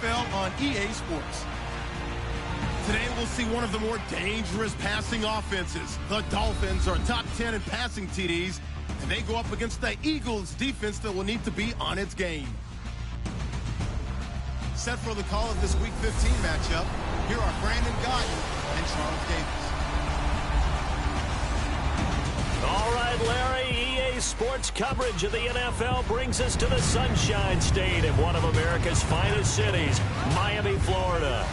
NFL on EA Sports. Today we'll see one of the more dangerous passing offenses. The Dolphins are top 10 in passing TDs, and they go up against the Eagles defense that will need to be on its game. Set for the call of this Week 15 matchup, here are Brandon Gaudin and Charles Davis. All right, Larry, EA Sports coverage of the NFL brings us to the Sunshine State in one of America's finest cities, Miami, Florida.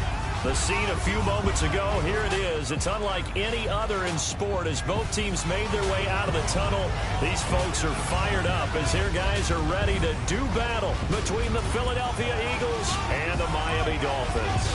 The scene a few moments ago, here it is. It's unlike any other in sport as both teams made their way out of the tunnel. These folks are fired up as their guys are ready to do battle between the Philadelphia Eagles and the Miami Dolphins.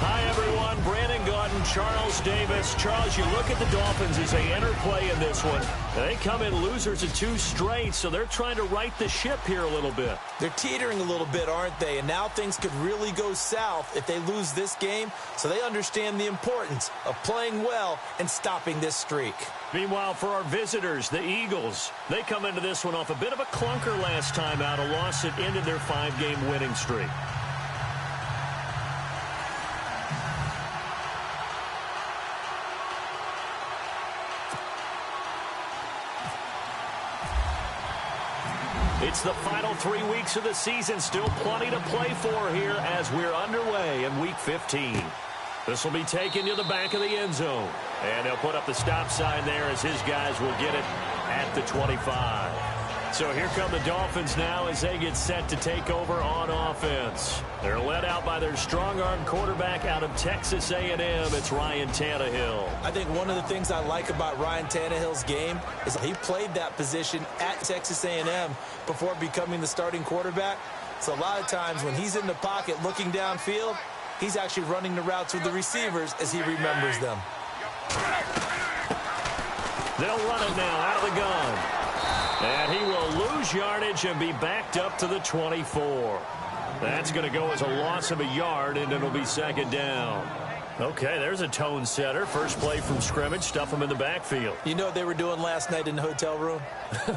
Hi, everyone. Brandon Gaudin, Charles Davis. Charles, you look at the Dolphins as they enter play in this one. They come in losers of 2 straight, so they're trying to right the ship here a little bit. They're teetering a little bit, aren't they? And now things could really go south if they lose this game, so they understand the importance of playing well and stopping this streak. Meanwhile, for our visitors, the Eagles, they come into this one off a bit of a clunker last time out, a loss that ended their 5-game winning streak. It's the final 3 weeks of the season. Still plenty to play for here as we're underway in Week 15. This will be taken to the back of the end zone. And they'll put up the stop sign there as his guys will get it at the 25. So here come the Dolphins now as they get set to take over on offense. They're led out by their strong-arm quarterback out of Texas A&M. It's Ryan Tannehill. I think one of the things I like about Ryan Tannehill's game is he played that position at Texas A&M before becoming the starting quarterback. So a lot of times when he's in the pocket looking downfield, he's actually running the routes with the receivers as he remembers them. They'll run it now out of the gun. And he will lose yardage and be backed up to the 24. That's going to go as a loss of a yard, and it'll be second down. Okay, there's a tone setter. First play from scrimmage, stuff him in the backfield. You know what they were doing last night in the hotel room?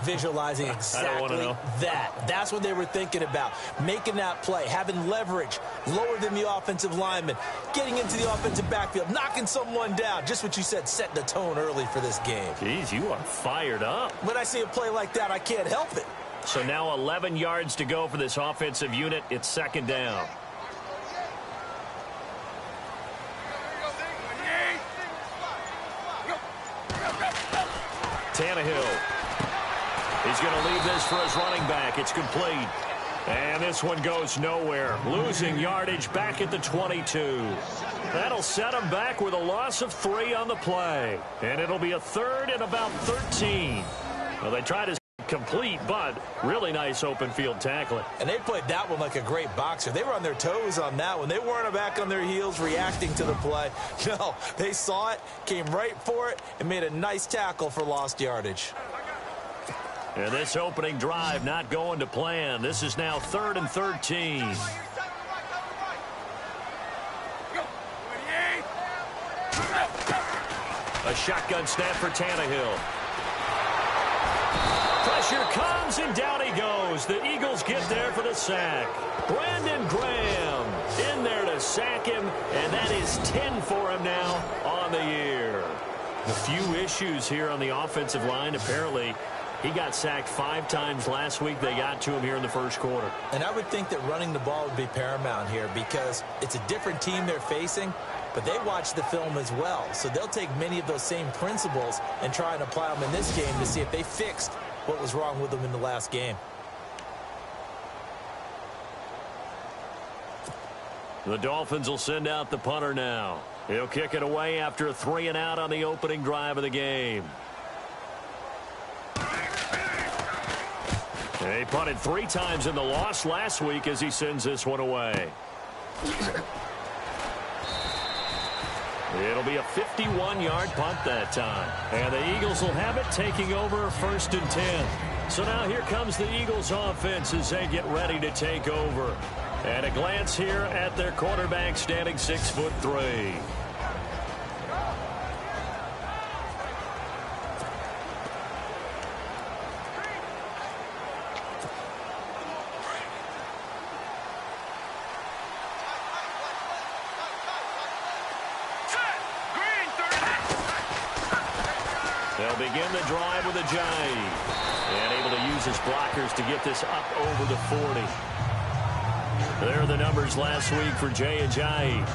Visualizing exactly that. That's what they were thinking about. Making that play, having leverage, lower than the offensive lineman, getting into the offensive backfield, knocking someone down. Just what you said, setting the tone early for this game. Jeez, you are fired up. When I see a play like that, I can't help it. So now 11 yards to go for this offensive unit. It's second down. Tannehill. He's going to leave this for his running back. It's complete. And this one goes nowhere. Losing yardage back at the 22. That'll set him back with a loss of 3 on the play. And it'll be a third and about 13. Well, they tried to complete, but really nice open field tackling. And they played that one like a great boxer. They were on their toes on that one. They weren't back on their heels reacting to the play. No, they saw it, came right for it, and made a nice tackle for lost yardage. And this opening drive not going to plan. This is now 3rd and 13. A shotgun snap for Tannehill. Pressure comes, and down he goes. The Eagles get there for the sack. Brandon Graham in there to sack him, and that is 10 for him now on the year. A few issues here on the offensive line. Apparently, he got sacked 5 times last week. They got to him here in the first quarter. And I would think that running the ball would be paramount here because it's a different team they're facing, but they watch the film as well. So they'll take many of those same principles and try and apply them in this game to see if they fixed what was wrong with them in the last game. The Dolphins will send out the punter now. He'll kick it away after a 3-and-out on the opening drive of the game. And he punted 3 times in the loss last week as he sends this one away. It'll be a 51-yard punt that time. And the Eagles will have it, taking over 1st and 10. So now here comes the Eagles offense as they get ready to take over. And a glance here at their quarterback standing 6'3". They'll begin the drive with Ajayi. And able to use his blockers to get this up over the 40. There are the numbers last week for Jay Ajayi.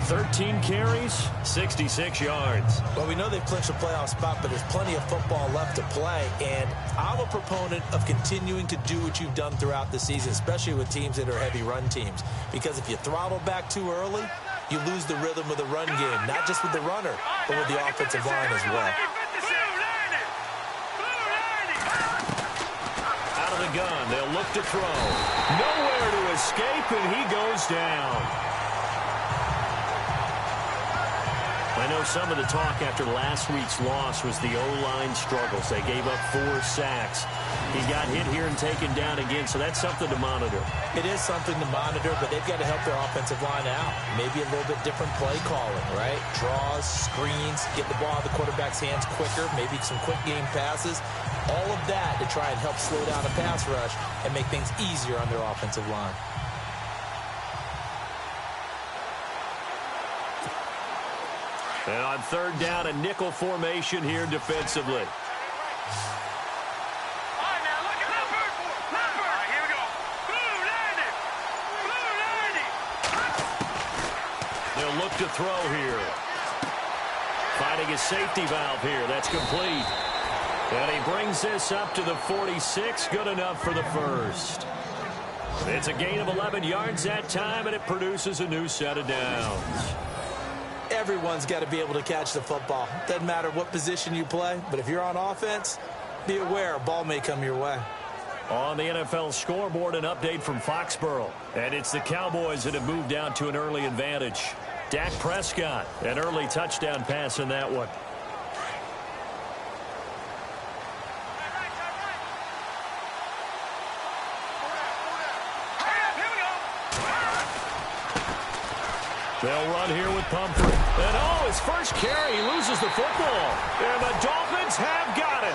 13 carries, 66 yards. Well, we know they've clinched a playoff spot, but there's plenty of football left to play. And I'm a proponent of continuing to do what you've done throughout the season, especially with teams that are heavy run teams. Because if you throttle back too early, you lose the rhythm of the run game, not just with the runner, but with the offensive line as well. Out of the gun, they'll look to throw. Nowhere to escape, and he goes down. I know some of the talk after last week's loss was the O-line struggles. They gave up 4 sacks. He got hit here and taken down again, so that's something to monitor. It is something to monitor, but they've got to help their offensive line out. Maybe a little bit different play calling, right? Draws, screens, get the ball out of the quarterback's hands quicker, maybe some quick game passes. All of that to try and help slow down a pass rush and make things easier on their offensive line. And on third down, a nickel formation here defensively. They'll look to throw here. Finding a safety valve here. That's complete. And he brings this up to the 46. Good enough for the first. It's a gain of 11 yards that time, and it produces a new set of downs. Everyone's got to be able to catch the football. Doesn't matter what position you play, but if you're on offense, be aware a ball may come your way. On the NFL scoreboard, an update from Foxborough. And it's the Cowboys that have moved out to an early advantage. Dak Prescott, an early touchdown pass in that one. They'll run here with Pumphrey. And oh, his first carry, he loses the football. And the Dolphins have got it.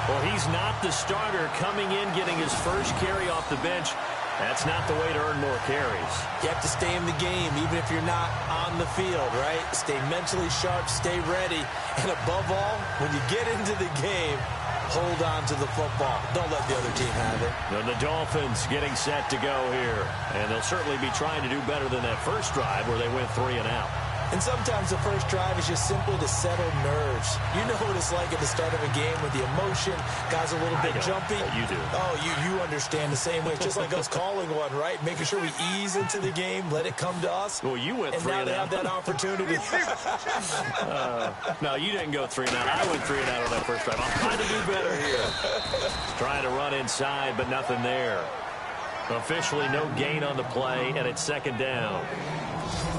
Well, he's not the starter coming in, getting his first carry off the bench. That's not the way to earn more carries. You have to stay in the game, even if you're not on the field, right? Stay mentally sharp, stay ready. And above all, when you get into the game, hold on to the football. Don't let the other team have it. And the Dolphins getting set to go here. And they'll certainly be trying to do better than that first drive where they went 3 and out. And sometimes the first drive is just simply to settle nerves. You know what it's like at the start of a game with the emotion. Guys a little bit jumpy. You do. Oh, you understand the same way. It's just like us calling one, right? Making sure we ease into the game, let it come to us. Well, you went 3 and out. And now they have that opportunity. No, you didn't go 3 and out. I went 3 and out on that first drive. I'm trying to do better here. Trying to run inside, but nothing there. Officially no gain on the play, and it's second down.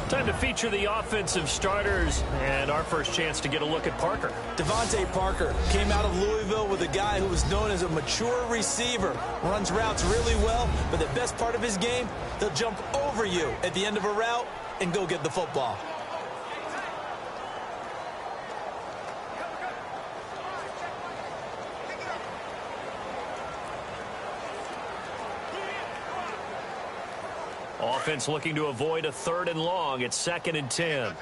Time to feature the offensive starters, and our first chance to get a look at Parker. Devontae Parker came out of Louisville with a guy who was known as a mature receiver. Runs routes really well, but the best part of his game, he'll jump over you at the end of a route and go get the football. Offense looking to avoid a 3rd and long. It's 2nd and 10.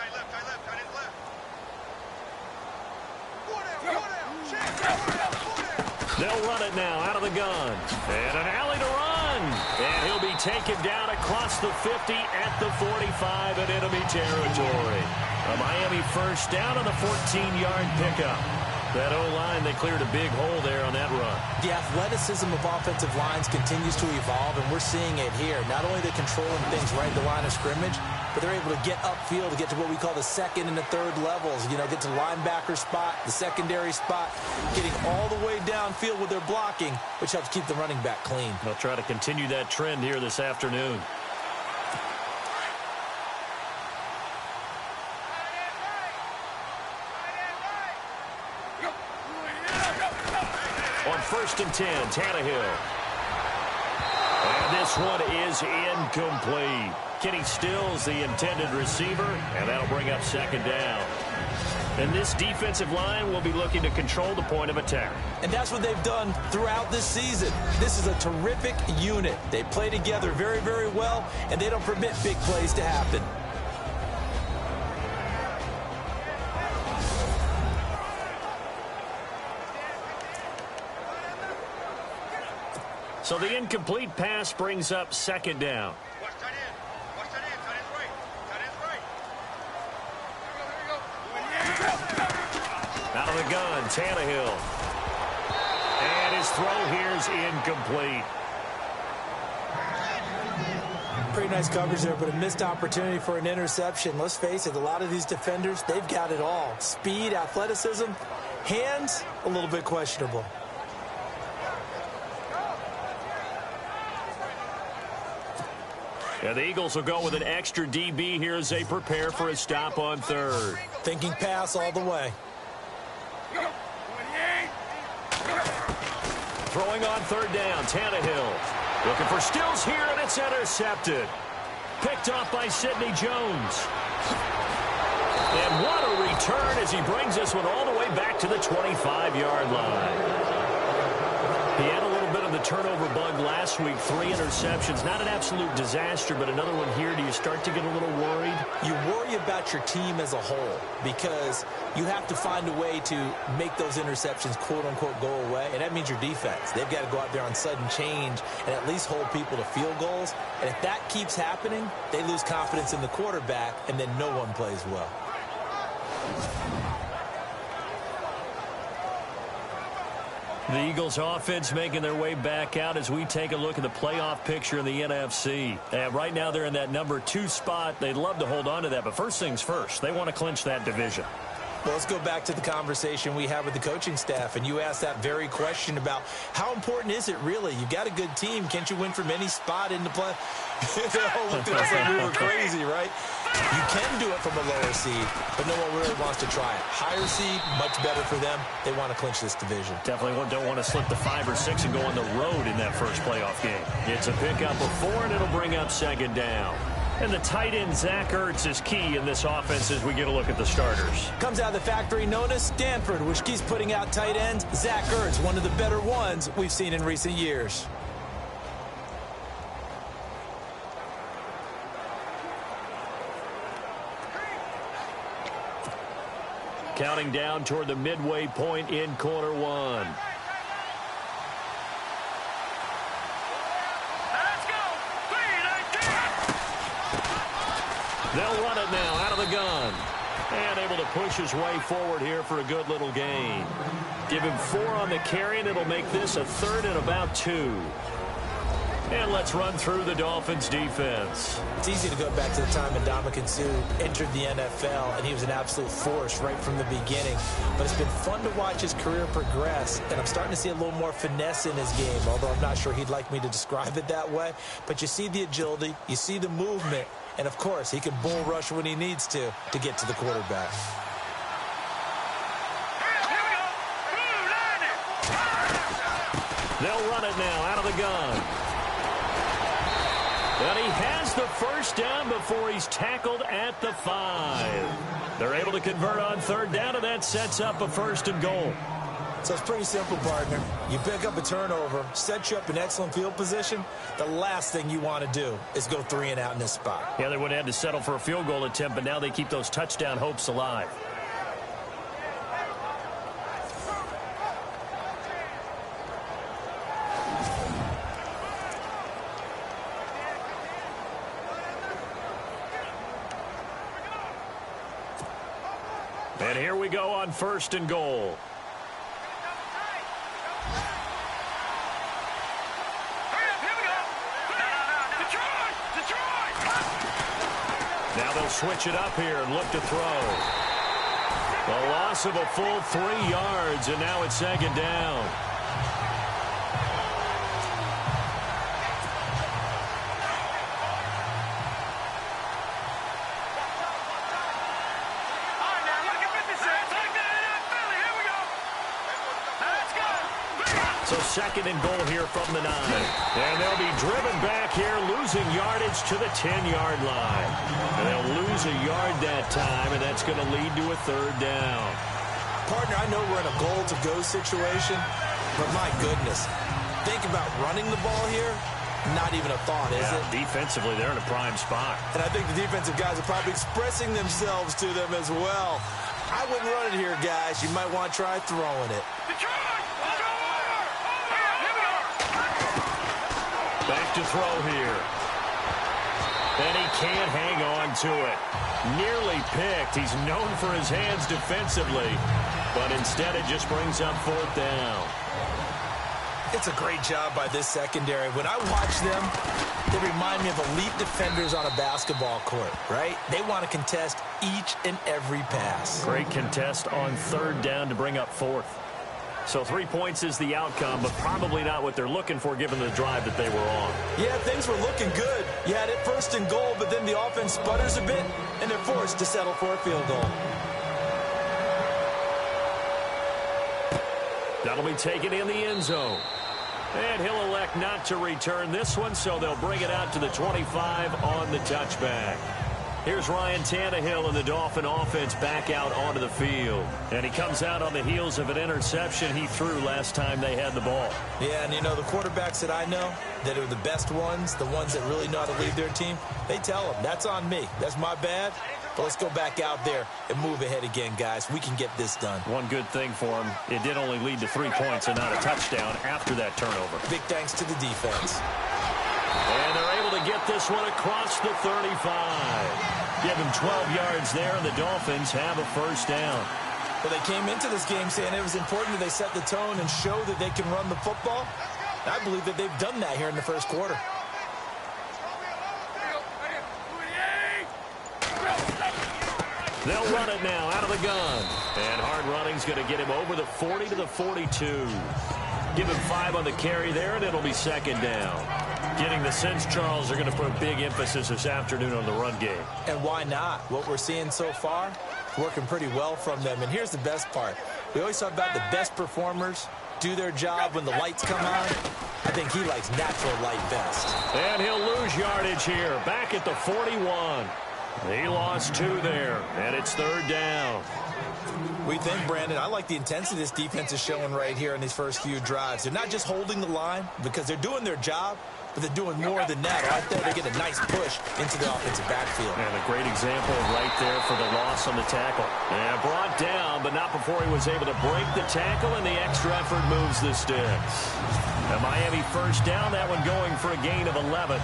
They'll run it now out of the gun. And an alley to run. And he'll be taken down across the 50 at the 45 in enemy territory. A Miami first down on the 14-yard pickup. That O-line, they cleared a big hole there on that run. The athleticism of offensive lines continues to evolve, and we're seeing it here. Not only are they controlling things right at the line of scrimmage, but they're able to get upfield to get to what we call the 2nd and the 3rd levels. You know, get to the linebacker spot, the secondary spot, getting all the way downfield with their blocking, which helps keep the running back clean. They'll try to continue that trend here this afternoon. On 1st and 10, Tannehill. And this one is incomplete. Kenny Stills, the intended receiver, and that'll bring up 2nd down. And this defensive line will be looking to control the point of attack. And that's what they've done throughout this season. This is a terrific unit. They play together very, very well, and they don't permit big plays to happen. So the incomplete pass brings up second down. Out of the gun, Tannehill. And his throw here is incomplete. Pretty nice coverage there, but a missed opportunity for an interception. Let's face it, a lot of these defenders, they've got it all. Speed, athleticism, hands, a little bit questionable. Yeah, the Eagles will go with an extra DB here as they prepare for a stop on third. Thinking pass all the way. Throwing on third down, Tannehill. Looking for Stills here, and it's intercepted. Picked off by Sidney Jones. And what a return as he brings this one all the way back to the 25-yard line. He had a little bit of the turnover bug last week, 3 interceptions. Not an absolute disaster, but another one here. Do you start to get a little worried? You worry about your team as a whole because you have to find a way to make those interceptions, quote-unquote, go away, and that means your defense. They've got to go out there on sudden change and at least hold people to field goals. And if that keeps happening, they lose confidence in the quarterback, and then no one plays well. The Eagles offense making their way back out as we take a look at the playoff picture in the NFC. Right now they're in that number 2 spot. They'd love to hold on to that, but first things first, they want to clinch that division. Well, let's go back to the conversation we had with the coaching staff, and you asked that very question about how important is it really? You've got a good team. Can't you win from any spot in the play? They all looked at us like we were crazy, right? You can do it from a lower seed, but no one really wants to try it. Higher seed, much better for them. They want to clinch this division. Definitely don't want to slip to 5 or 6 and go on the road in that first playoff game. It's a pickup of 4, and it'll bring up second down. And the tight end, Zach Ertz, is key in this offense as we get a look at the starters. Comes out of the factory known as Stanford, which keeps putting out tight ends. Zach Ertz, one of the better ones we've seen in recent years. Counting down toward the midway point in quarter 1. They'll run it now out of the gun. And able to push his way forward here for a good little gain. Give him 4 on the carry, and it'll make this a 3rd and about 2. And let's run through the Dolphins defense. It's easy to go back to the time when Ndamukong Suh entered the NFL, and he was an absolute force right from the beginning. But it's been fun to watch his career progress, and I'm starting to see a little more finesse in his game, although I'm not sure he'd like me to describe it that way. But you see the agility, you see the movement, and, of course, he can bull rush when he needs to get to the quarterback. They'll run it now out of the gun. And he has the first down before he's tackled at the 5. They're able to convert on third down, and that sets up a 1st and goal. So it's pretty simple, partner. You pick up a turnover, set you up in excellent field position. The last thing you want to do is go 3 and out in this spot. Yeah, they would have had to settle for a field goal attempt, but now they keep those touchdown hopes alive. And here we go on 1st and goal. Now they'll switch it up here and look to throw. A loss of a full 3 yards, and now it's 2nd down. So 2nd and goal here from the 9. And they'll be driven back here, losing yardage to the 10-yard line. And they'll lose a yard that time, and that's going to lead to a 3rd down. Partner, I know we're in a goal-to-go situation, but my goodness, think about running the ball here. Not even a thought, is it? Defensively, they're in a prime spot. And I think the defensive guys are probably expressing themselves to them as well. I wouldn't run it here, guys. You might want to try throwing it. Back to throw here. And he can't hang on to it. Nearly picked. He's known for his hands defensively, but instead it just brings up 4th down. It's a great job by this secondary. When I watch them, they remind me of elite defenders on a basketball court, right? They want to contest each and every pass. Great contest on 3rd down to bring up 4th. So 3 points is the outcome, but probably not what they're looking for given the drive that they were on. Yeah, things were looking good. You had it 1st and goal, but then the offense sputters a bit, and they're forced to settle for a field goal. That'll be taken in the end zone. And he'll elect not to return this one, so they'll bring it out to the 25 on the touchback. Here's Ryan Tannehill and the Dolphin offense back out onto the field. And he comes out on the heels of an interception he threw last time they had the ball. Yeah, and you know, the quarterbacks that I know that are the best ones, the ones that really know how to lead their team, they tell them, that's on me. That's my bad. But let's go back out there and move ahead again, guys. We can get this done. One good thing for him, it did only lead to 3 points and not a touchdown after that turnover. Big thanks to the defense. And they're able to get this one across the 35. Give him 12 yards there, and the Dolphins have a 1st down. Well, they came into this game saying it was important that they set the tone and show that they can run the football. I believe that they've done that here in the 1st quarter. They'll run it now out of the gun. And hard running's going to get him over the 40 to the 42. Give him 5 on the carry there, and it'll be 2nd down. Getting the sense Charles are going to put a big emphasis this afternoon on the run game. And why not? What we're seeing so far, working pretty well from them. And here's the best part. We always talk about the best performers do their job when the lights come on. I think he likes natural light best. And he'll lose yardage here. Back at the 41. He lost 2 there, and it's 3rd down. We think, Brandon, I like the intensity this defense is showing right here in these first few drives. They're not just holding the line because they're doing their job, but they're doing more than that. Right there, they get a nice push into the offensive backfield. And a great example right there for the loss on the tackle. And brought down, but not before he was able to break the tackle, and the extra effort moves the sticks. A Miami 1st down, that one going for a gain of 11.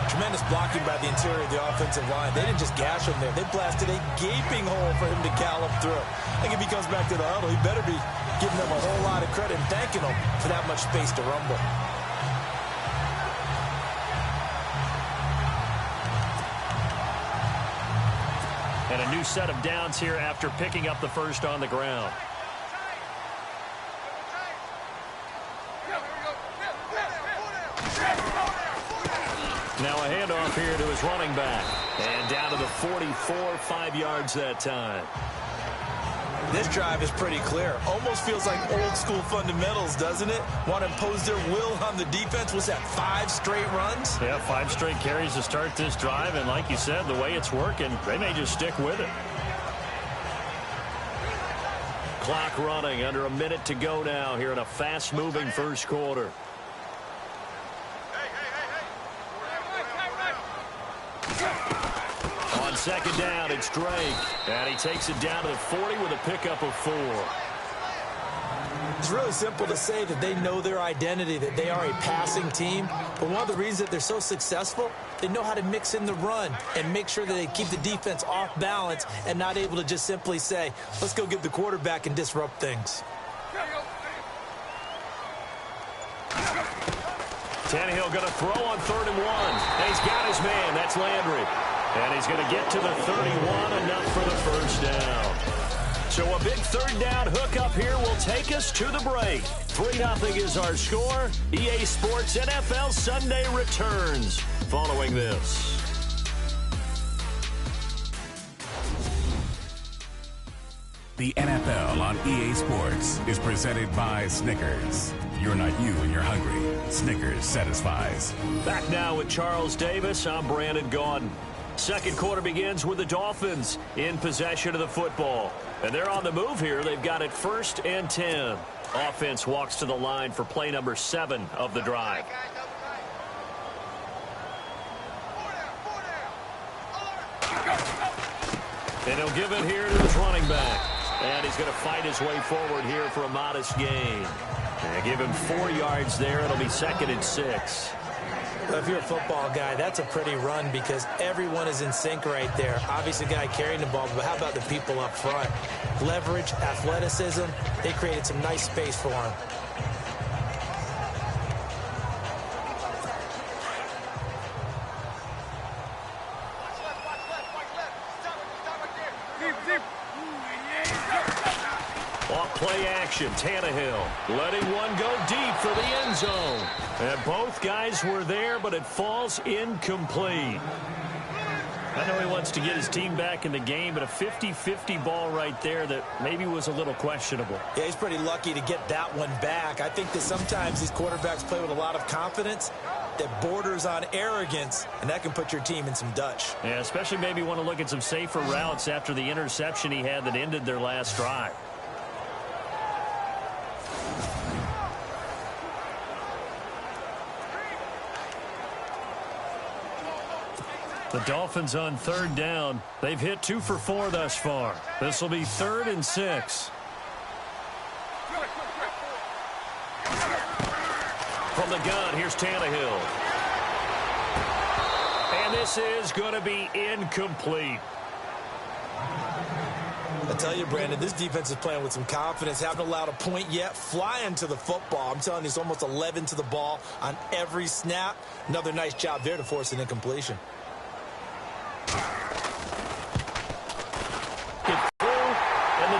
Tremendous blocking by the interior of the offensive line. They didn't just gash him there. They blasted a gaping hole for him to gallop through. I think if he comes back to the huddle, he better be giving them a whole lot of credit and thanking them for that much space to rumble. And a new set of downs here after picking up the 1st on the ground. Now a handoff here to his running back. And down to the 44, 5 yards that time. This drive is pretty clear. Almost feels like old school fundamentals, doesn't it? Want to impose their will on the defense. Was that 5 straight runs? Yeah, 5 straight carries to start this drive. And like you said, the way it's working, they may just stick with it. Clock running, under a minute to go now here in a fast-moving 1st quarter. On 2nd down, it's Drake. And he takes it down to the 40 with a pickup of 4. It's really simple to say that they know their identity, that they are a passing team. But one of the reasons that they're so successful, they know how to mix in the run and make sure that they keep the defense off balance and not able to just simply say, let's go get the quarterback and disrupt things. Tannehill going to throw on 3rd and 1. And he's got his man. That's Landry. And he's going to get to the 31, enough for the 1st down. So a big 3rd down hookup here will take us to the break. 3-0 is our score. EA Sports NFL Sunday returns following this. The NFL on EA Sports is presented by Snickers. You're not you when you're hungry. Snickers satisfies. Back now with Charles Davis. I'm Brandon Gaudin. 2nd quarter begins with the Dolphins in possession of the football. And they're on the move here. They've got it 1st and 10. Offense walks to the line for play number 7 of the drive. And he'll give it here to his running back. And he's going to fight his way forward here for a modest gain. And give him 4 yards there. It'll be 2nd and 6. Well, if you're a football guy, that's a pretty run because everyone is in sync right there. Obviously, the guy carrying the ball, but how about the people up front? Leverage, athleticism, they created some nice space for him. Play action, Tannehill letting one go deep for the end zone. And both guys were there, but it falls incomplete. I know he wants to get his team back in the game, but a 50-50 ball right there that maybe was a little questionable. Yeah, he's pretty lucky to get that one back. I think that sometimes these quarterbacks play with a lot of confidence that borders on arrogance, and that can put your team in some Dutch. Yeah, especially maybe want to look at some safer routes after the interception he had that ended their last drive. The Dolphins on third down. They've hit 2 for 4 thus far. This will be 3rd and 6. From the gun, here's Tannehill. And this is going to be incomplete. I tell you, Brandon, this defense is playing with some confidence. Haven't allowed a point yet. Flying to the football. I'm telling you, it's almost 11 to the ball on every snap. Another nice job there to force an incompletion.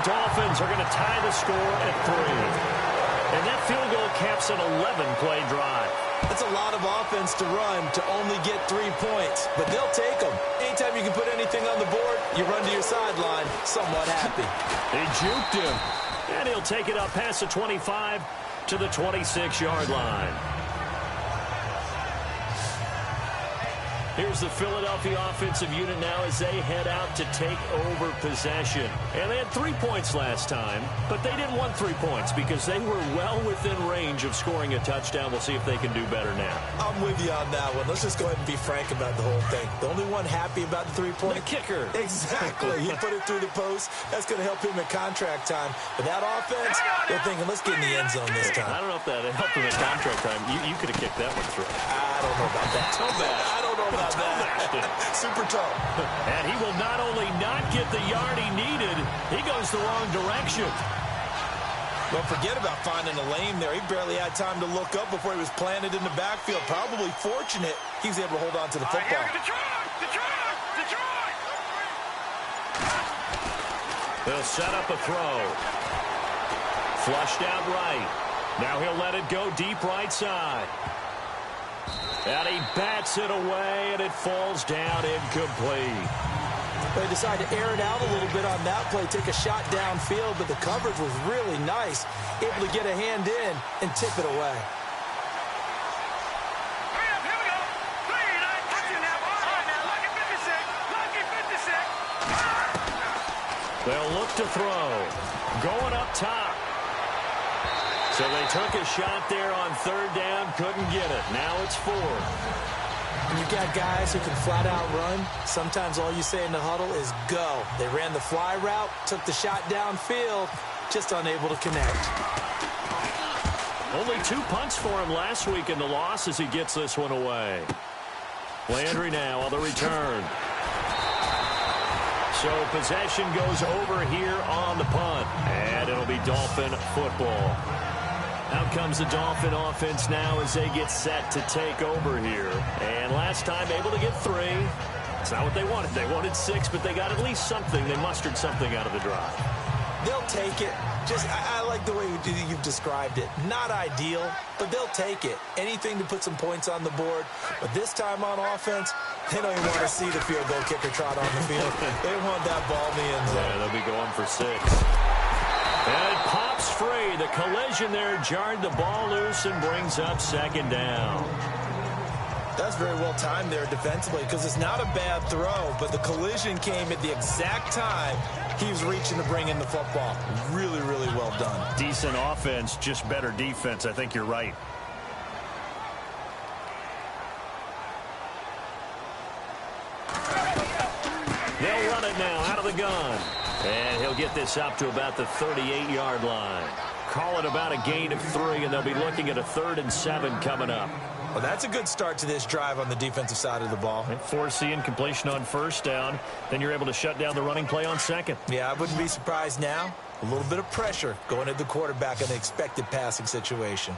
Dolphins are going to tie the score at 3. And that field goal caps an 11-play drive. That's a lot of offense to run to only get 3 points, but they'll take them. Anytime you can put anything on the board, you run to your sideline somewhat happy. They juked him, and he'll take it up past the 25 to the 26-yard line. Here's the Philadelphia offensive unit now as they head out to take over possession. And they had 3 points last time, but they didn't want 3 points because they were well within range of scoring a touchdown. We'll see if they can do better now. I'm with you on that one. Let's just go ahead and be frank about the whole thing. The only one happy about the 3-point? The kicker. Exactly. He put it through the post. That's going to help him at contract time. But that offense, they're thinking, let's get in the end zone this time. I don't know if that helped him at contract time. You could have kicked that one through. I don't know about that. So bad. I don't know about that. Super tough. And he will not only not get the yard he needed, he goes the wrong direction. Don't forget about finding a lane there. He barely had time to look up before he was planted in the backfield. Probably fortunate he was able to hold on to the football. They'll set up a throw. Flushed out right. Now he'll let it go deep right side. And he bats it away, and it falls down incomplete. They decided to air it out a little bit on that play, take a shot downfield, but the coverage was really nice. Able to get a hand in and tip it away. They'll look to throw. Going up top. So they took a shot there on third down, couldn't get it. Now it's 4. And you've got guys who can flat out run. Sometimes all you say in the huddle is go. They ran the fly route, took the shot downfield, just unable to connect. Only 2 punts for him last week in the loss as he gets this one away. Landry now on the return. So possession goes over here on the punt. And it'll be Dolphin football. Out comes the Dolphin offense now as they get set to take over here. And last time able to get 3. It's not what they wanted. They wanted 6, but they got at least something. They mustered something out of the drive. They'll take it. I like the way you've described it. Not ideal, but they'll take it. Anything to put some points on the board. But this time on offense, they don't even want to see the field goal kicker trot on the field. They want that ball in the end zone. Yeah, they'll be going for 6. And it pops free. The collision there jarred the ball loose and brings up second down. That's very well timed there defensively because it's not a bad throw, but the collision came at the exact time he was reaching to bring in the football. Really, really well done. Decent offense, just better defense. I think you're right. They'll run it now out of the gun. And he'll get this up to about the 38-yard line. Call it about a gain of 3, and they'll be looking at a 3rd and 7 coming up. Well, that's a good start to this drive on the defensive side of the ball. Forcing completion on first down. Then you're able to shut down the running play on second. Yeah, I wouldn't be surprised now. A little bit of pressure going at the quarterback in the expected passing situation.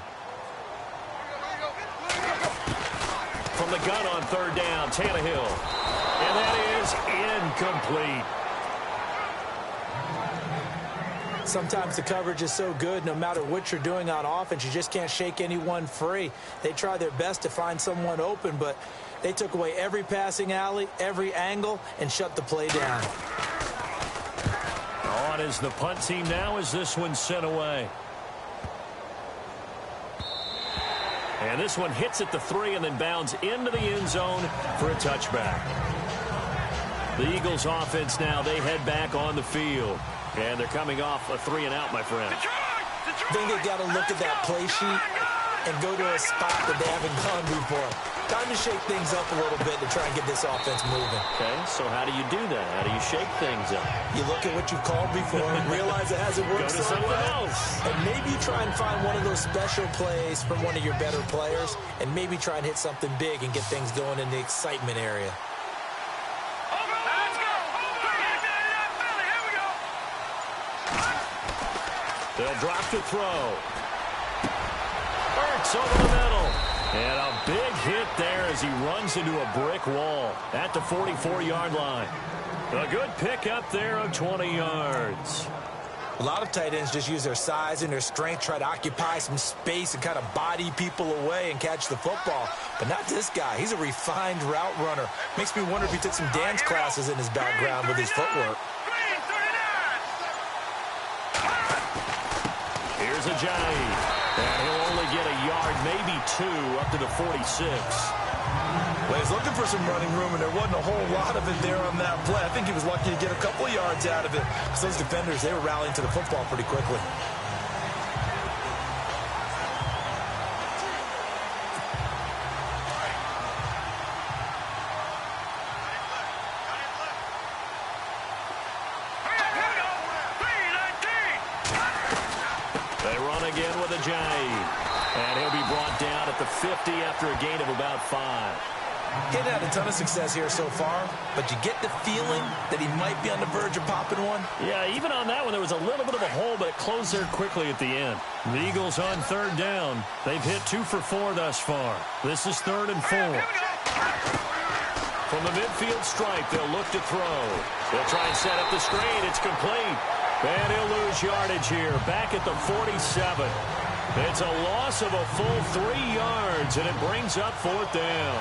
From the gun on third down, Tannehill. And that is incomplete. Sometimes the coverage is so good, no matter what you're doing on offense, you just can't shake anyone free. They try their best to find someone open, but they took away every passing alley, every angle, and shut the play down. On is the punt team now as this one's sent away. And this one hits at the 3 and then bounds into the end zone for a touchback. The Eagles offense now, they head back on the field. And they're coming off a 3-and-out, my friend. I think they got to look at that play sheet and go to a spot that they haven't gone before. Time to shake things up a little bit to try and get this offense moving. Okay, so how do you do that? How do you shake things up? You look at what you've called before and realize it hasn't worked so well. Else. And maybe try and find one of those special plays from one of your better players and maybe try and hit something big and get things going in the excitement area. They'll drop to throw. Burks over the middle. And a big hit there as he runs into a brick wall at the 44-yard line. A good pickup there of 20 yards. A lot of tight ends just use their size and their strength, try to occupy some space and kind of body people away and catch the football. But not this guy. He's a refined route runner. Makes me wonder if he took some dance classes in his background with his footwork. Here's a Ajayi. And he'll only get a yard, maybe 2, up to the 46. Well, he's looking for some running room, and there wasn't a whole lot of it there on that play. I think he was lucky to get a couple of yards out of it because those defenders, they were rallying to the football pretty quickly. Again with Ajayi. And he'll be brought down at the 50 after a gain of about 5. Getting had a ton of success here so far, but you get the feeling that he might be on the verge of popping one. Yeah, even on that one, there was a little bit of a hole, but it closed there quickly at the end. The Eagles on third down. They've hit 2 for 4 thus far. This is 3rd and 4. From the midfield stripe, they'll look to throw. They'll try and set up the screen. It's complete. And he'll lose yardage here, back at the 47. It's a loss of a full 3 yards, and it brings up 4th down.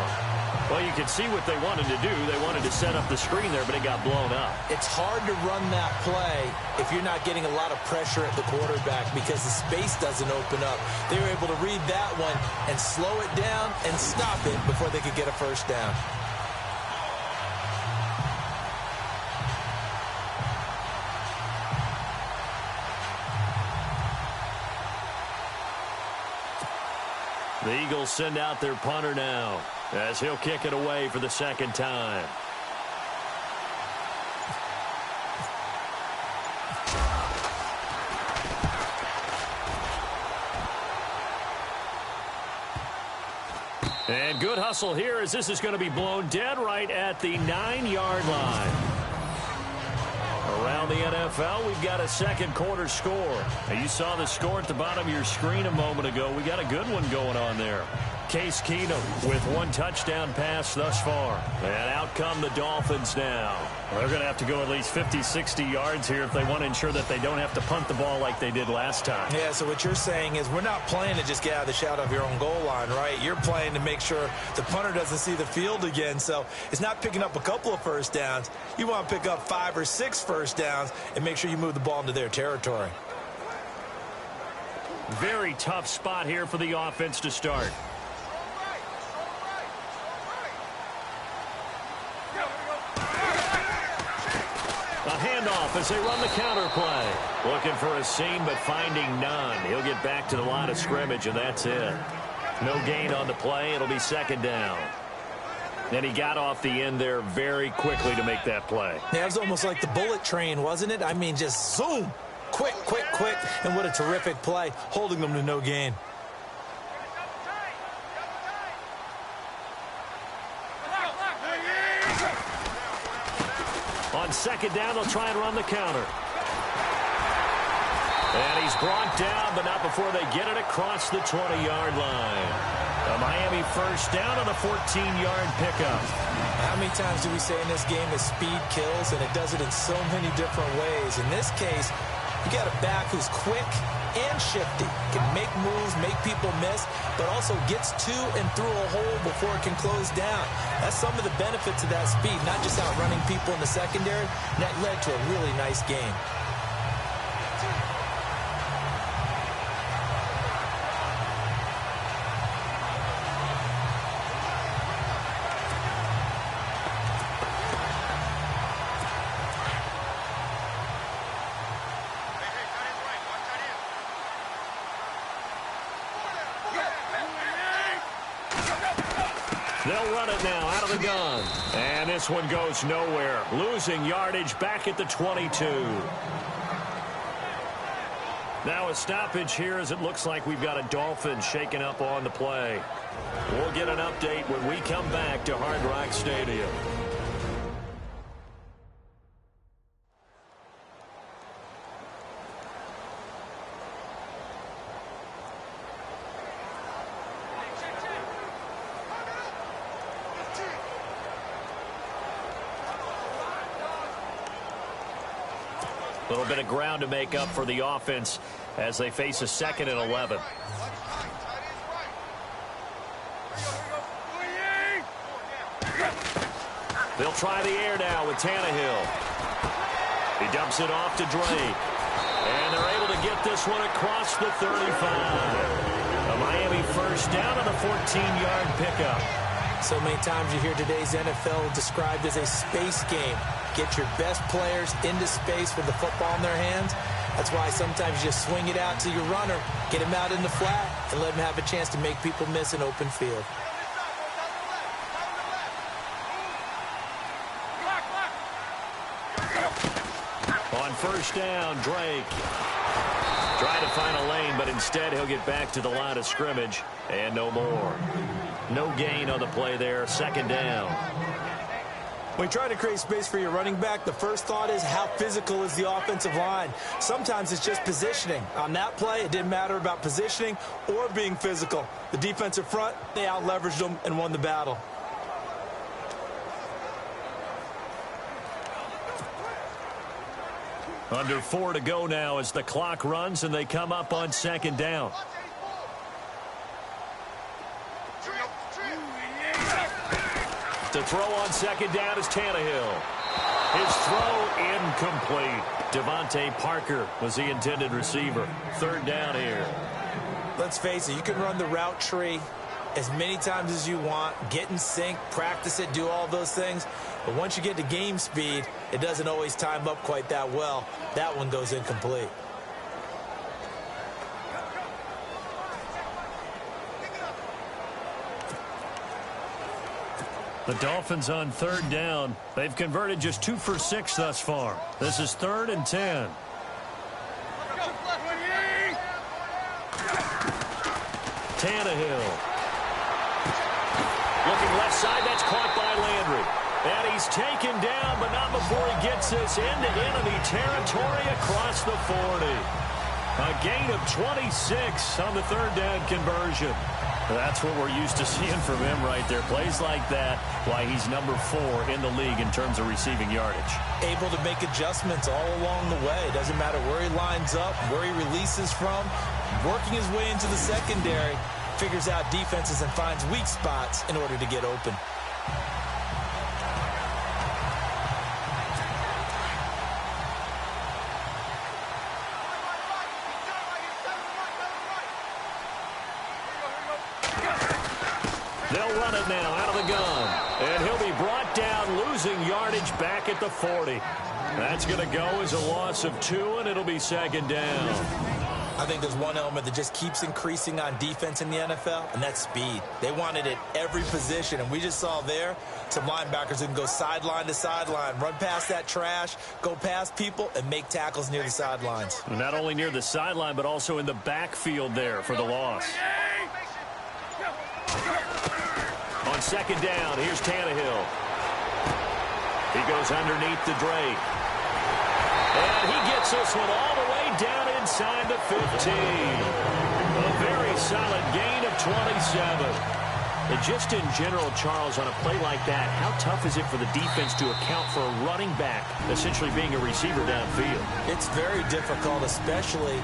Well, you can see what they wanted to do. They wanted to set up the screen there, but it got blown up. It's hard to run that play if you're not getting a lot of pressure at the quarterback because the space doesn't open up. They were able to read that one and slow it down and stop it before they could get a first down. The Eagles send out their punter now as he'll kick it away for the 2nd time. And good hustle here as this is going to be blown dead right at the 9-yard line. Around the NFL, we've got a 2nd quarter score. Now, you saw the score at the bottom of your screen a moment ago. We got a good one going on there. Case Keenum with 1 touchdown pass thus far. And out come the Dolphins now. Well, they're going to have to go at least 50, 60 yards here if they want to ensure that they don't have to punt the ball like they did last time. Yeah, so what you're saying is we're not playing to just get out of the shadow of your own goal line, right? You're playing to make sure the punter doesn't see the field again. So it's not picking up a couple of first downs. You want to pick up 5 or 6 first downs and make sure you move the ball into their territory. Very tough spot here for the offense to start. A handoff as they run the counter play. Looking for a seam, but finding none. He'll get back to the line of scrimmage, and that's it. No gain on the play. It'll be 2nd down. And he got off the end there very quickly to make that play. Yeah, it was almost like the bullet train, wasn't it? I mean, just zoom. Quick, quick, quick. And what a terrific play, holding them to no gain. On second down, they'll try and run the counter. And he's brought down, but not before they get it across the 20-yard line. A Miami first down on a 14-yard pickup. How many times do we say in this game that speed kills, and it does it in so many different ways? In this case, you got a back who's quick and shifty, can make moves, make people miss, but also gets to and through a hole before it can close down. That's some of the benefits of that speed, not just outrunning people in the secondary. That led to a really nice game. They'll run it now out of the gun. And this one goes nowhere. Losing yardage back at the 22. Now a stoppage here as it looks like we've got a Dolphins shaking up on the play. We'll get an update when we come back to Hard Rock Stadium. A little bit of ground to make up for the offense as they face a 2nd and 11. They'll try the air now with Tannehill. He dumps it off to Drake. And they're able to get this one across the 35. A Miami first down on a 14-yard pickup. So many times you hear today's NFL described as a space game. Get your best players into space with the football in their hands. That's why sometimes you just swing it out to your runner, get him out in the flat, and let him have a chance to make people miss an open field. On first down, Drake trying to find a lane, but instead he'll get back to the line of scrimmage and no more. No gain on the play there, 2nd down. When you try to create space for your running back, the first thought is how physical is the offensive line. Sometimes it's just positioning. On that play, it didn't matter about positioning or being physical. The defensive front, they out-leveraged them and won the battle. Under 4 to go now as the clock runs and they come up on 2nd down. To throw on 2nd down is Tannehill. His throw incomplete. Devontae Parker was the intended receiver. 3rd down here. Let's face it, you can run the route tree as many times as you want, get in sync, practice it, do all those things. But once you get to game speed, it doesn't always time up quite that well. That one goes incomplete. The Dolphins on 3rd down. They've converted just 2 for 6 thus far. This is 3rd and 10. Tannehill. Looking left side, that's caught by Landry. And he's taken down, but not before he gets this into enemy territory across the 40. A gain of 26 on the 3rd down conversion. That's what we're used to seeing from him right there. Plays like that, why he's number 4 in the league in terms of receiving yardage. Able to make adjustments all along the way. Doesn't matter where he lines up, where he releases from. Working his way into the secondary, figures out defenses and finds weak spots in order to get open. They'll run it now out of the gun. And he'll be brought down, losing yardage back at the 40. That's going to go as a loss of 2, and it'll be 2nd down. I think there's one element that just keeps increasing on defense in the NFL, and that's speed. They want it at every position, and we just saw there some linebackers who can go sideline to sideline, run past that trash, go past people, and make tackles near the sidelines. Not only near the sideline, but also in the backfield there for the loss. On 2nd down, here's Tannehill. He goes underneath to Drake. And he gets this one all the way down inside the 15. A very solid gain of 27. And just in general, Charles, on a play like that, how tough is it for the defense to account for a running back essentially being a receiver downfield? It's very difficult, especially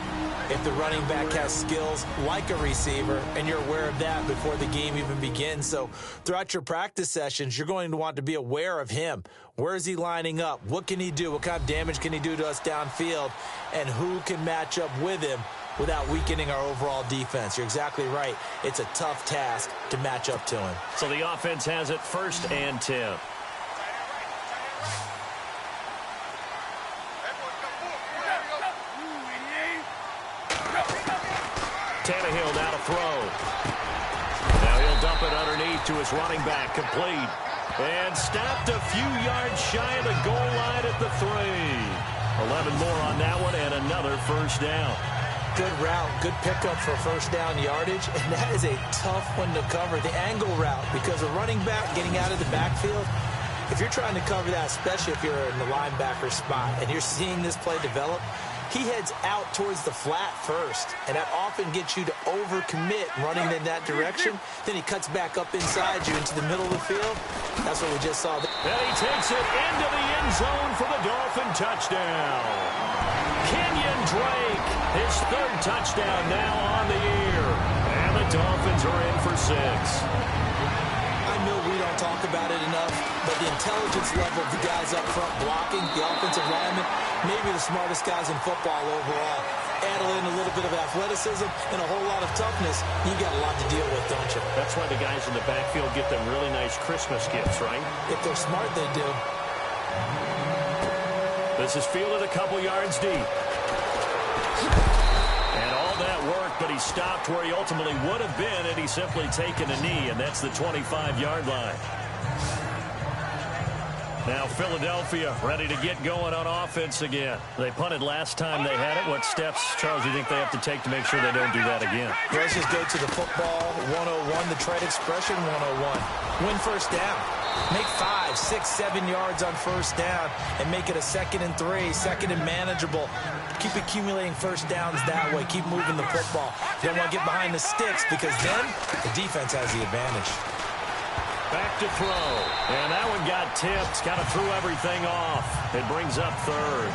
if the running back has skills like a receiver, and you're aware of that before the game even begins. So throughout your practice sessions, you're going to want to be aware of him. Where is he lining up? What can he do? What kind of damage can he do to us downfield? And who can match up with him without weakening our overall defense? You're exactly right. It's a tough task to match up to him. So the offense has it 1st and 10. Tannehill now to throw. Now he'll dump it underneath to his running back, complete. And stopped a few yards shy of the goal line at the 3. 11 more on that one and another first down. Good route, good pickup for first down yardage, and that is a tough one to cover, the angle route, because a running back getting out of the backfield, if you're trying to cover that, especially if you're in the linebacker spot and you're seeing this play develop, he heads out towards the flat first, and that often gets you to overcommit running in that direction. Then he cuts back up inside you into the middle of the field. That's what we just saw. And he takes it into the end zone for the Dolphin touchdown. Kenyon Drake, his 3rd touchdown now on the year. And the Dolphins are in for 6. I know we don't talk about it enough, but the intelligence level of the guys up front blocking, the offensive linemen, maybe the smartest guys in football overall. Add in a little bit of athleticism and a whole lot of toughness, you got a lot to deal with, don't you? That's why the guys in the backfield get them really nice Christmas gifts, right? If they're smart, they do. This is fielded a couple yards deep. And all that work, but he stopped where he ultimately would have been had he simply taken a knee, and that's the 25-yard line. Now Philadelphia ready to get going on offense again. They punted last time they had it. What steps, Charles, do you think they have to take to make sure they don't do that again? Let's just go to the football 101, the trade expression 101. Win first down. Make 5, 6, 7 yards on first down and make it a 2nd and 3, 2nd and manageable. Keep accumulating first downs that way. Keep moving the football. You don't want to get behind the sticks because then the defense has the advantage. Back to throw. And that one got tipped. Kind of threw everything off. It brings up 3rd.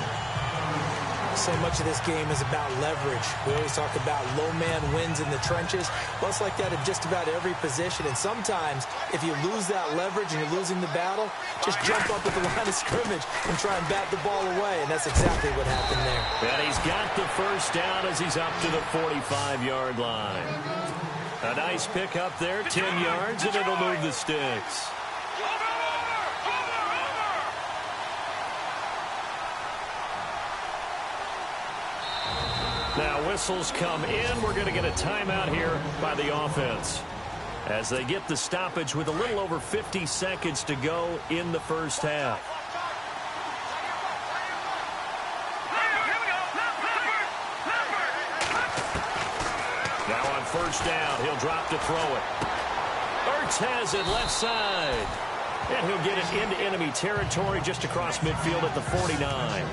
So much of this game is about leverage. We always talk about low man wins in the trenches. Well, it's like that in just about every position. And sometimes, if you lose that leverage and you're losing the battle, just jump up at the line of scrimmage and try and bat the ball away. And that's exactly what happened there. And he's got the first down as he's up to the 45-yard line. A nice pick up there, 10 yards, and it'll move the sticks. Now whistles come in. We're going to get a timeout here by the offense as they get the stoppage with a little over 50 seconds to go in the first half. Now on first down, he'll drop to throw it. Ertz has it left side. And he'll get it into enemy territory just across midfield at the 49.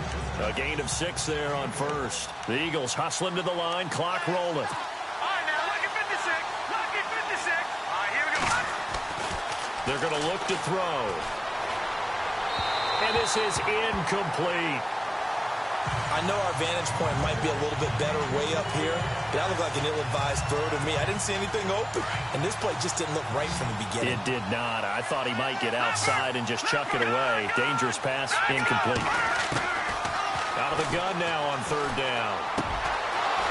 A gain of 6 there on first. The Eagles hustle him to the line. Clock rolling. All right, now look at 56. Look at 56. All right, here we go. They're going to look to throw. And this is incomplete. I know our vantage point might be a little bit better way up here, but that looked like an ill-advised throw to me. I didn't see anything open, and this play just didn't look right from the beginning. It did not. I thought he might get outside and just chuck it away. Dangerous pass, incomplete. Out of the gun now on third down.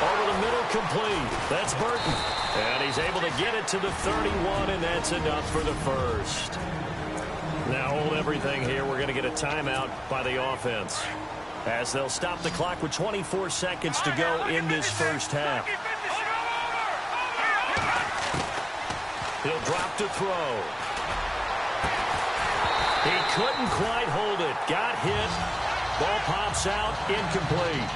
Over the middle, complete. That's Burton. And he's able to get it to the 31, and that's enough for the first. Now hold everything here. We're going to get a timeout by the offense, as they'll stop the clock with 24 seconds to go in this first half. He'll drop to throw. He couldn't quite hold it. Got hit. Ball pops out. Incomplete.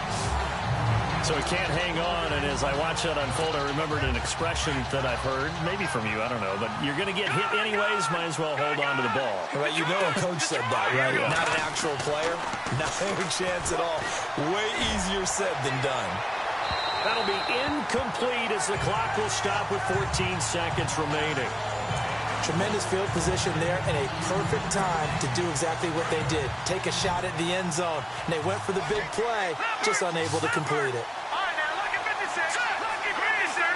So he can't hang on, and as I watch that unfold, I remembered an expression that I've heard, maybe from you, I don't know, but you're going to get hit anyways, might as well hold on to the ball. Right, you know a coach said that, right? Yeah. Not an actual player, not a chance at all. Way easier said than done. That'll be incomplete as the clock will stop with 14 seconds remaining. Tremendous field position there and a perfect time to do exactly what they did. Take a shot at the end zone. And they went for the big play, just unable to complete it. All right, now, look at 56. Look at green, 39.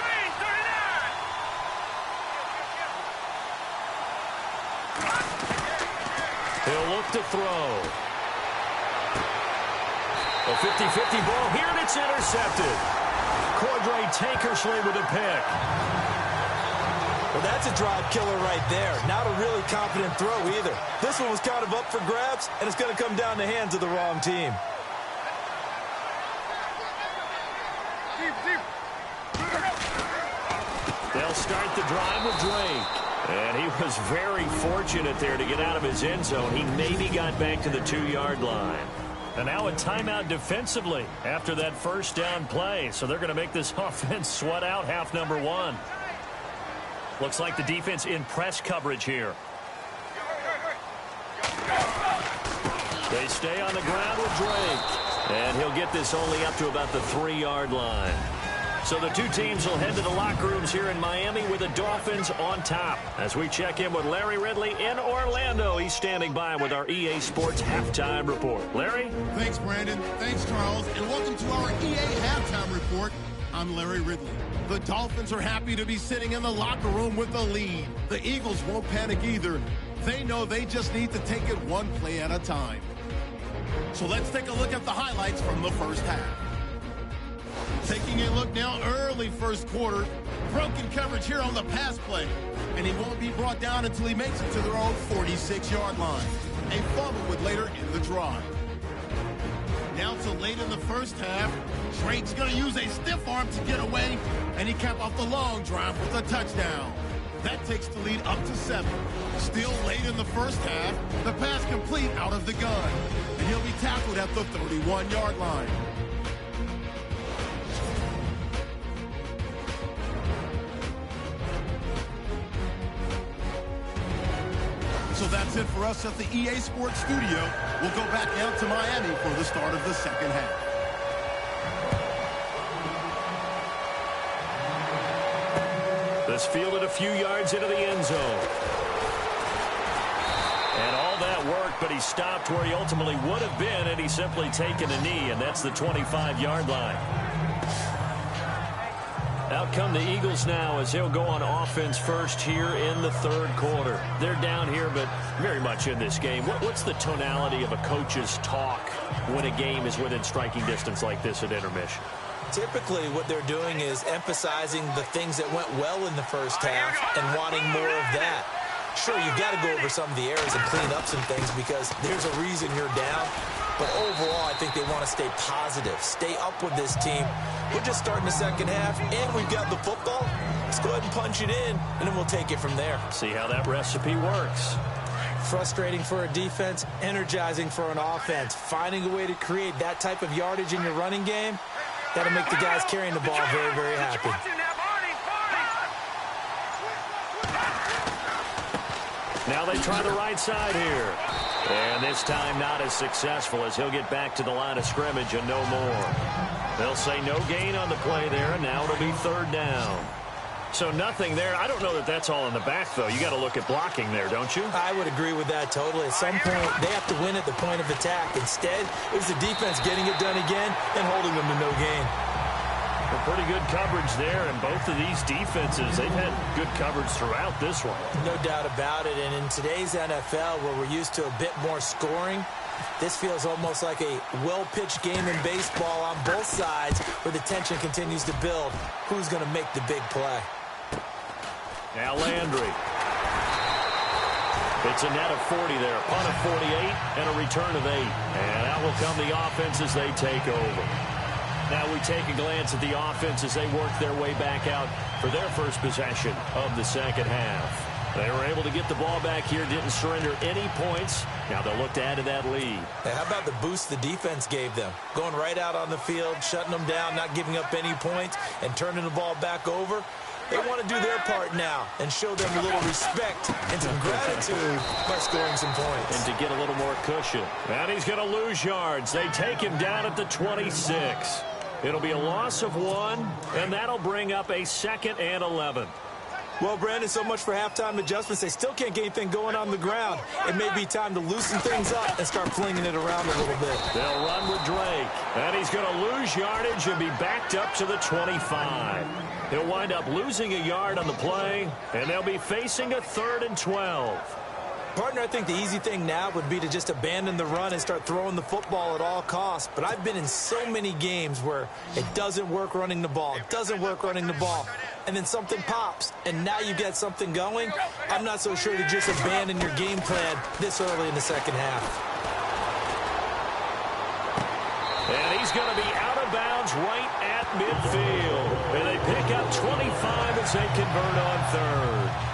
Green, 39. He'll look to throw. A 50-50 ball here, and it's intercepted. Cordray Tankersley with a pick. Well, that's a drive killer right there. Not a really confident throw either. This one was kind of up for grabs, and it's going to come down the hands of the wrong team. They'll start the drive with Drake. And he was very fortunate there to get out of his end zone. He maybe got back to the 2-yard line. And now a timeout defensively after that first down play. So they're going to make this offense sweat out half number 1. Looks like the defense in press coverage here. They stay on the ground with Drake. And he'll get this only up to about the 3-yard line. So the two teams will head to the locker rooms here in Miami with the Dolphins on top. As we check in with Larry Ridley in Orlando. He's standing by with our EA Sports Halftime Report. Larry? Thanks, Brandon. Thanks, Charles. And welcome to our EA Halftime Report. I'm Larry Ridley. The Dolphins are happy to be sitting in the locker room with the lead. The Eagles won't panic either. They know they just need to take it one play at a time. So let's take a look at the highlights from the first half. Taking a look now, early first quarter. Broken coverage here on the pass play. And he won't be brought down until he makes it to their own 46-yard line. A fumble would later end the drive. Now to late in the first half, Drake's going to use a stiff arm to get away, and he capped off the long drive with a touchdown. That takes the lead up to 7. Still late in the first half, the pass complete out of the gun, and he'll be tackled at the 31-yard line. So that's it for us at the EA Sports Studio. We'll go back out to Miami for the start of the second half. This fielded a few yards into the end zone. And all that work, but he stopped where he ultimately would have been had he simply taken a knee, and that's the 25-yard line. Out come the Eagles now as they'll go on offense first here in the third quarter. They're down here, but very much in this game. What's the tonality of a coach's talk when a game is within striking distance like this at intermission? Typically, what they're doing is emphasizing the things that went well in the first half and wanting more of that. Sure, you've got to go over some of the errors and clean up some things because there's a reason you're down. But overall, I think they want to stay positive, stay up with this team. We're just starting the second half, and we've got the football. Let's go ahead and punch it in, and then we'll take it from there. See how that recipe works. Frustrating for a defense, energizing for an offense. Finding a way to create that type of yardage in your running game, that'll make the guys carrying the ball very, very happy. Now they try the right side here. And this time not as successful as he'll get back to the line of scrimmage and no more. They'll say no gain on the play there, and now it'll be third down. So nothing there. I don't know that that's all in the back, though. You got to look at blocking there, don't you? I would agree with that totally. At some point, they have to win at the point of attack. Instead, it was the defense getting it done again and holding them to no gain. Pretty good coverage there, and both of these defenses, they've had good coverage throughout this one. No doubt about it, and in today's NFL, where we're used to a bit more scoring, this feels almost like a well-pitched game in baseball on both sides where the tension continues to build. Who's going to make the big play? Now Landry. It's a net of 40 there, a punt of 48, and a return of 8. And out will come the offense as they take over. Now we take a glance at the offense as they work their way back out for their first possession of the second half. They were able to get the ball back here, didn't surrender any points. Now they'll look to add to that lead. Hey, how about the boost the defense gave them? Going right out on the field, shutting them down, not giving up any points, and turning the ball back over. They want to do their part now and show them a little respect and some gratitude by scoring some points. And to get a little more cushion. And he's going to lose yards. They take him down at the 26. It'll be a loss of 1, and that'll bring up a 2nd and 11. Well, Brandon, so much for halftime adjustments. They still can't get anything going on the ground. It may be time to loosen things up and start flinging it around a little bit. They'll run with Drake. And he's going to lose yardage and be backed up to the 25. He'll wind up losing a yard on the play, and they'll be facing a 3rd and 12. Partner, I think the easy thing now would be to just abandon the run and start throwing the football at all costs. But I've been in so many games where it doesn't work running the ball. It doesn't work running the ball. And then something pops, and now you get something going. I'm not so sure to just abandon your game plan this early in the second half. And he's going to be out of bounds right at midfield. And they pick up 25 as they convert on 3rd.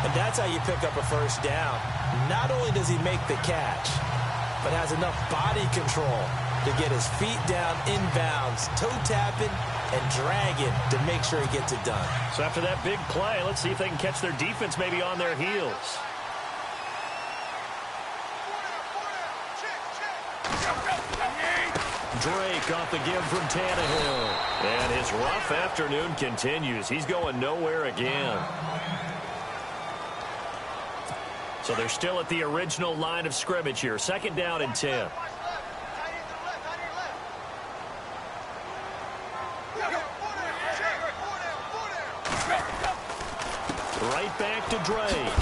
And that's how you pick up a first down. Not only does he make the catch, but has enough body control to get his feet down inbounds, toe tapping and dragging to make sure he gets it done. So after that big play, let's see if they can catch their defense maybe on their heels. Drake off the give from Tannehill. And his rough afternoon continues. He's going nowhere again. So they're still at the original line of scrimmage here. 2nd down and 10. Right back to Drake.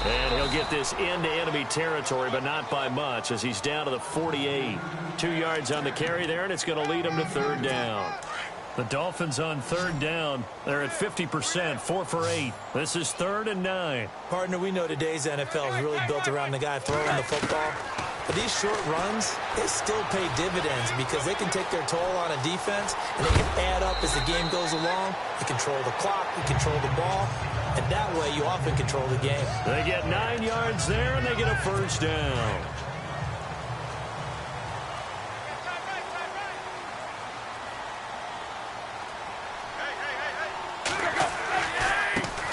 And he'll get this into enemy territory, but not by much as he's down to the 48. 2 yards on the carry there, and it's going to lead him to 3rd down. The Dolphins on 3rd down. They're at 50%, 4 for 8. This is 3rd and 9. Partner, we know today's NFL is really built around the guy throwing the football. But these short runs, they still pay dividends because they can take their toll on a defense, and they can add up as the game goes along. They control the clock, they control the ball, and that way you often control the game. They get 9 yards there, and they get a first down.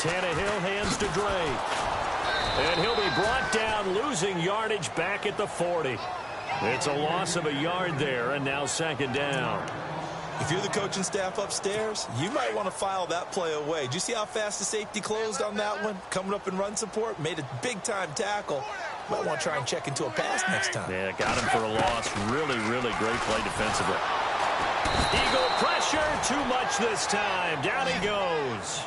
Tannehill hands to Drake. And he'll be brought down, losing yardage back at the 40. It's a loss of a yard there, and now 2nd down. If you're the coaching staff upstairs, you might want to file that play away. Did you see how fast the safety closed on that one? Coming up in run support, made a big-time tackle. Might want to try and check into a pass next time. Yeah, got him for a loss. Really, really great play defensively. Eagle pressure, too much this time. Down he goes.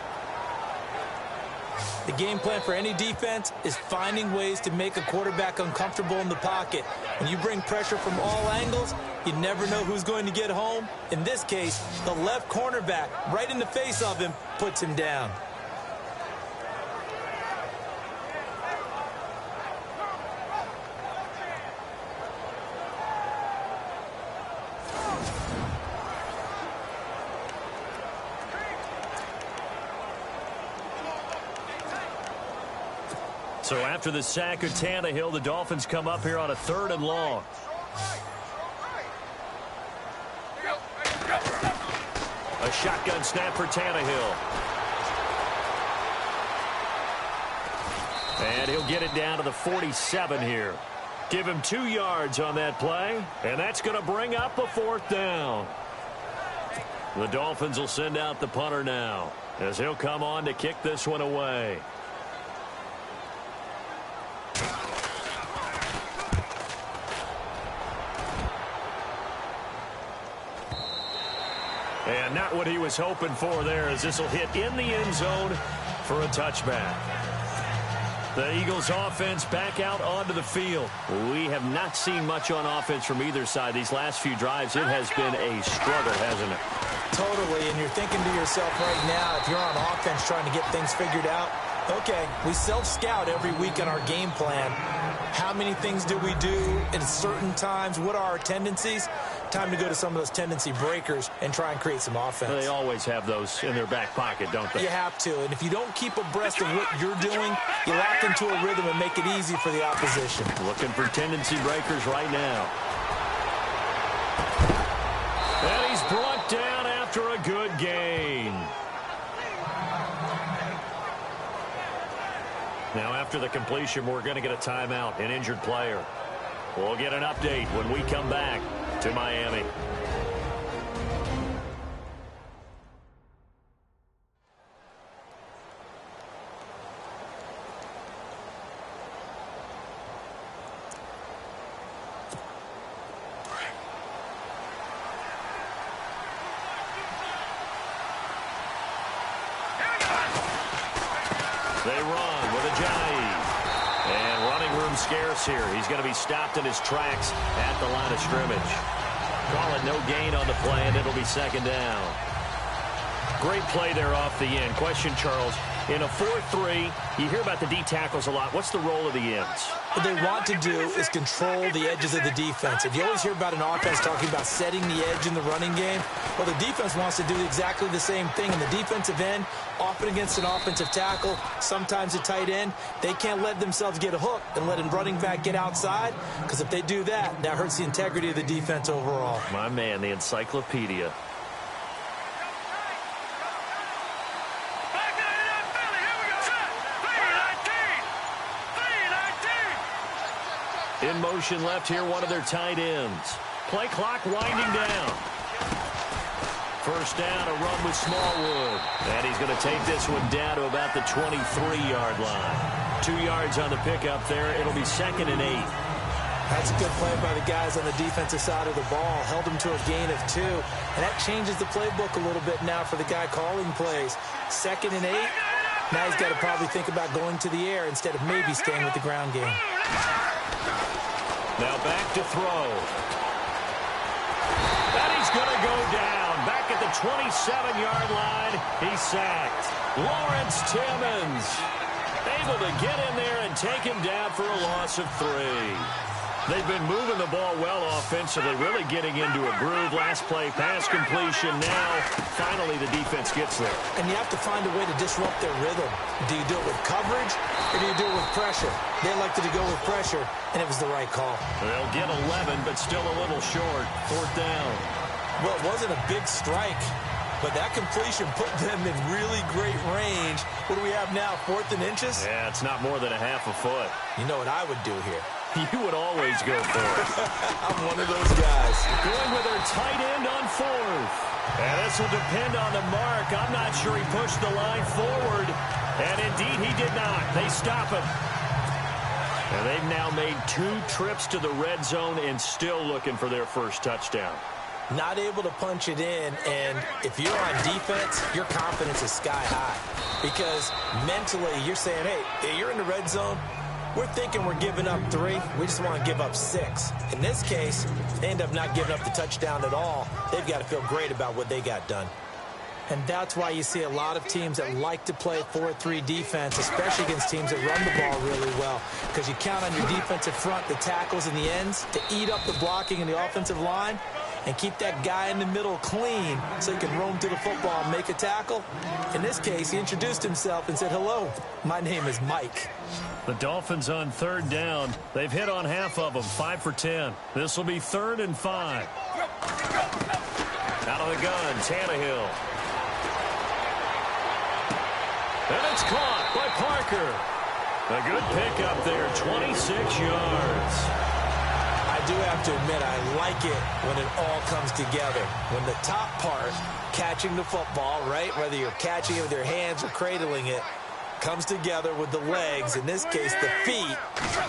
The game plan for any defense is finding ways to make a quarterback uncomfortable in the pocket. When you bring pressure from all angles, you never know who's going to get home. In this case, the left cornerback, right in the face of him, puts him down. So after the sack of Tannehill, the Dolphins come up here on a 3rd and long. A shotgun snap for Tannehill. And he'll get it down to the 47 here. Give him 2 yards on that play, and that's going to bring up a 4th down. The Dolphins will send out the punter now, as he'll come on to kick this one away. And not what he was hoping for there, as this will hit in the end zone for a touchback. The Eagles offense back out onto the field. We have not seen much on offense from either side. These last few drives, it has been a struggle, hasn't it? Totally, and you're thinking to yourself right now, if you're on offense trying to get things figured out, okay, we self-scout every week on our game plan. How many things do we do at certain times? What are our tendencies? time to go to some of those tendency breakers and try and create some offense. They always have those in their back pocket, don't they? You have to. And if you don't keep abreast of what you're doing, you lock into a rhythm and make it easy for the opposition. Looking for tendency breakers right now. And he's brought down after a good gain. Now, after the completion, we're going to get a timeout, an injured player. We'll get an update when we come back to Miami. They run with Ajayi. And running room scarce here. He's going to be stopped in his tracks at the line of scrimmage. Call it no gain on the play, and it'll be second down. Great play there off the end. Question, Charles, in a 4-3, you hear about the D tackles a lot. What's the role of the ends? What they want to do is control the edges of the defense. If you always hear about an offense talking about setting the edge in the running game, well, the defense wants to do exactly the same thing. In the defensive end, often against an offensive tackle, sometimes a tight end, they can't let themselves get a hook and let a running back get outside, because if they do that, that hurts the integrity of the defense overall. My man, the encyclopedia. In motion left here, one of their tight ends. Play clock winding down. First down, a run with Smallwood. And he's going to take this one down to about the 23-yard line. 2 yards on the pickup there. It'll be 2nd and 8. That's a good play by the guys on the defensive side of the ball. Held him to a gain of 2. And that changes the playbook a little bit now for the guy calling plays. 2nd and 8. Now he's got to probably think about going to the air instead of maybe staying with the ground game. Now back to throw. And he's going to go down. Back at the 27-yard line. He's sacked. Lawrence Timmons able to get in there and take him down for a loss of 3. They've been moving the ball well offensively, really getting into a groove. Last play, pass completion. Now, finally, the defense gets there. And you have to find a way to disrupt their rhythm. Do you do it with coverage, or do you do it with pressure? They elected to go with pressure, and it was the right call. They'll get 11, but still a little short. 4th down. Well, it wasn't a big strike, but that completion put them in really great range. What do we have now, 4th and inches? Yeah, it's not more than a half a foot. You know what I would do here? You would always go for it. I'm one of those guys. Going with their tight end on 4th. And this will depend on the mark. I'm not sure he pushed the line forward. And indeed, he did not. They stop him. And they've now made 2 trips to the red zone and still looking for their first touchdown. Not able to punch it in, and if you're on defense, your confidence is sky high. Because mentally, you're saying, hey, you're in the red zone. We're thinking we're giving up 3. We just want to give up 6. In this case, they end up not giving up the touchdown at all. They've got to feel great about what they got done. And that's why you see a lot of teams that like to play 4-3 defense, especially against teams that run the ball really well. Because you count on your defensive front, the tackles and the ends, to eat up the blocking in the offensive line and keep that guy in the middle clean so he can roam to the football and make a tackle. In this case, he introduced himself and said, hello, my name is Mike. The Dolphins on 3rd down. They've hit on half of them, 5 for 10. This will be 3rd and 5. Out of the gun, Tannehill. And it's caught by Parker. A good pickup there, 26 yards. I do have to admit, I like it when it all comes together. When the top part, catching the football, right, whether you're catching it with your hands or cradling it, comes together with the legs, in this case the feet,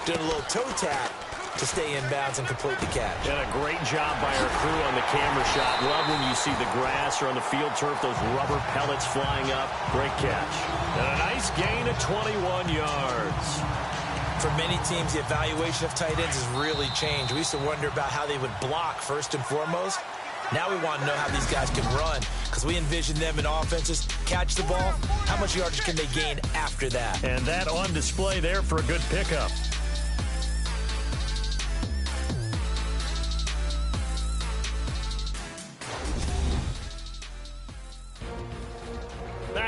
doing a little toe tap to stay in bounds and complete the catch. And a great job by our crew on the camera shot. Love when you see the grass or on the field turf, those rubber pellets flying up. Great catch. And a nice gain of 21 yards. For many teams, the evaluation of tight ends has really changed. We used to wonder about how they would block first and foremost. Now we want to know how these guys can run, because we envision them in offenses catch the ball. How much yardage can they gain after that? And that on display there for a good pickup.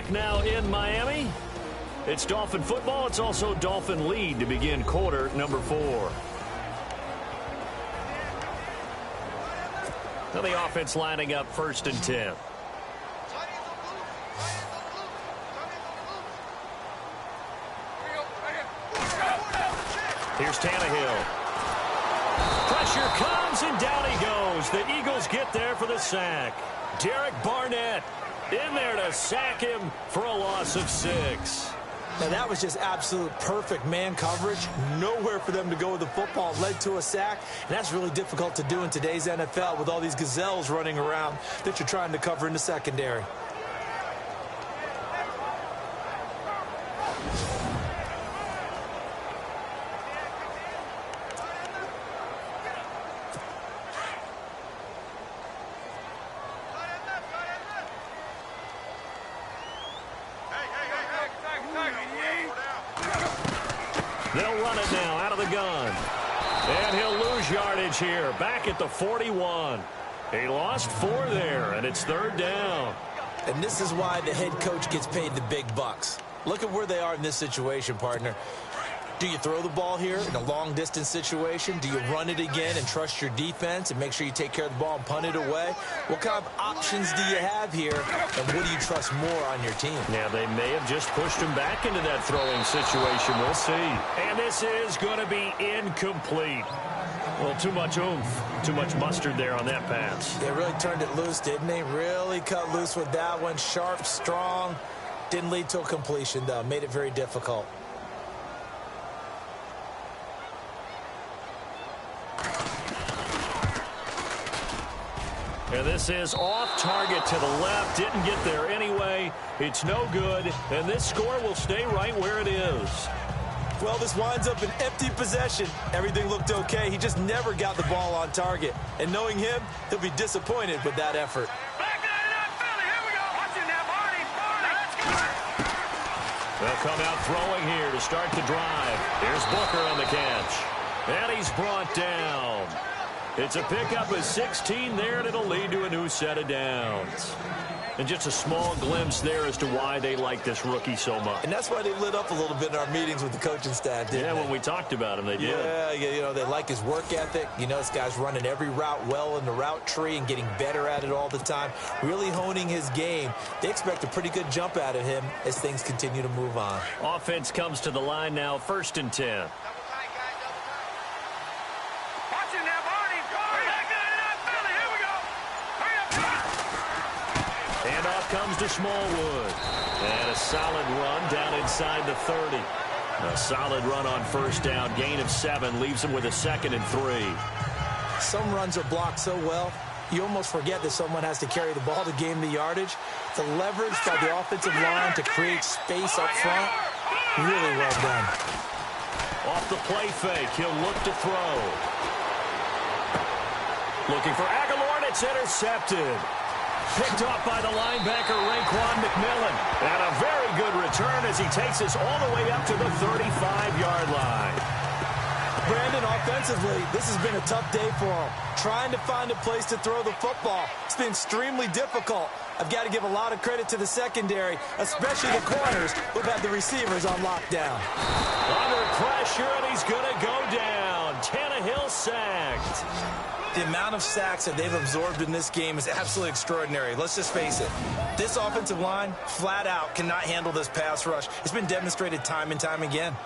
back now in Miami. It's Dolphin football. It's also Dolphin lead to begin quarter number 4. Now the offense lining up 1st and 10. Here's Tannehill. Pressure comes, and down he goes. The Eagles get there for the sack. Derek Barnett in there to sack him for a loss of 6. Now, that was just absolute perfect man coverage. Nowhere for them to go with the football. Led to a sack, and that's really difficult to do in today's NFL with all these gazelles running around that you're trying to cover in the secondary. They'll run it now out of the gun. And he'll lose yardage here. Back at the 41. He lost 4 there, and it's 3rd down. And this is why the head coach gets paid the big bucks. Look at where they are in this situation, partner. Do you throw the ball here in a long-distance situation? Do you run it again and trust your defense and make sure you take care of the ball and punt it away? What kind of options do you have here, and what do you trust more on your team? Yeah, they may have just pushed him back into that throwing situation. We'll see. And this is going to be incomplete. Well, too much oomph, too much mustard there on that pass. They really turned it loose, didn't they? Really cut loose with that one. Sharp, strong. Didn't lead to a completion, though. Made it very difficult. And this is off target to the left. Didn't get there anyway. It's no good. And this score will stay right where it is. Well, this winds up an empty possession. Everything looked okay. He just never got the ball on target. And knowing him, he'll be disappointed with that effort. They'll come out throwing here to start the drive. Here's Booker on the catch. And he's brought down. It's a pickup of 16 there, and it'll lead to a new set of downs. And just a small glimpse there as to why they like this rookie so much. And that's why they lit up a little bit in our meetings with the coaching staff, didn't they? Yeah, when we talked about him, they did. Yeah, you know, they like his work ethic. You know, this guy's running every route well in the route tree and getting better at it all the time, really honing his game. They expect a pretty good jump out of him as things continue to move on. Offense comes to the line now, 1st and 10. Comes to Smallwood. And a solid run down inside the 30. A solid run on 1st down. Gain of 7 leaves him with a 2nd and 3. Some runs are blocked so well, you almost forget that someone has to carry the ball to gain the yardage. The leverage by the offensive line to create space up front, really well done. Off the play fake, he'll look to throw. Looking for Aguilar, and it's intercepted. Picked off by the linebacker, Raekwon McMillan. And a very good return as he takes us all the way up to the 35-yard line. Brandon, offensively, this has been a tough day for him. Trying to find a place to throw the football. It's been extremely difficult. I've got to give a lot of credit to the secondary, especially the corners who've had the receivers on lockdown. Under pressure, and he's going to go down. Tannehill sacked. The amount of sacks that they've absorbed in this game is absolutely extraordinary. Let's just face it. This offensive line, flat out, cannot handle this pass rush. It's been demonstrated time and time again.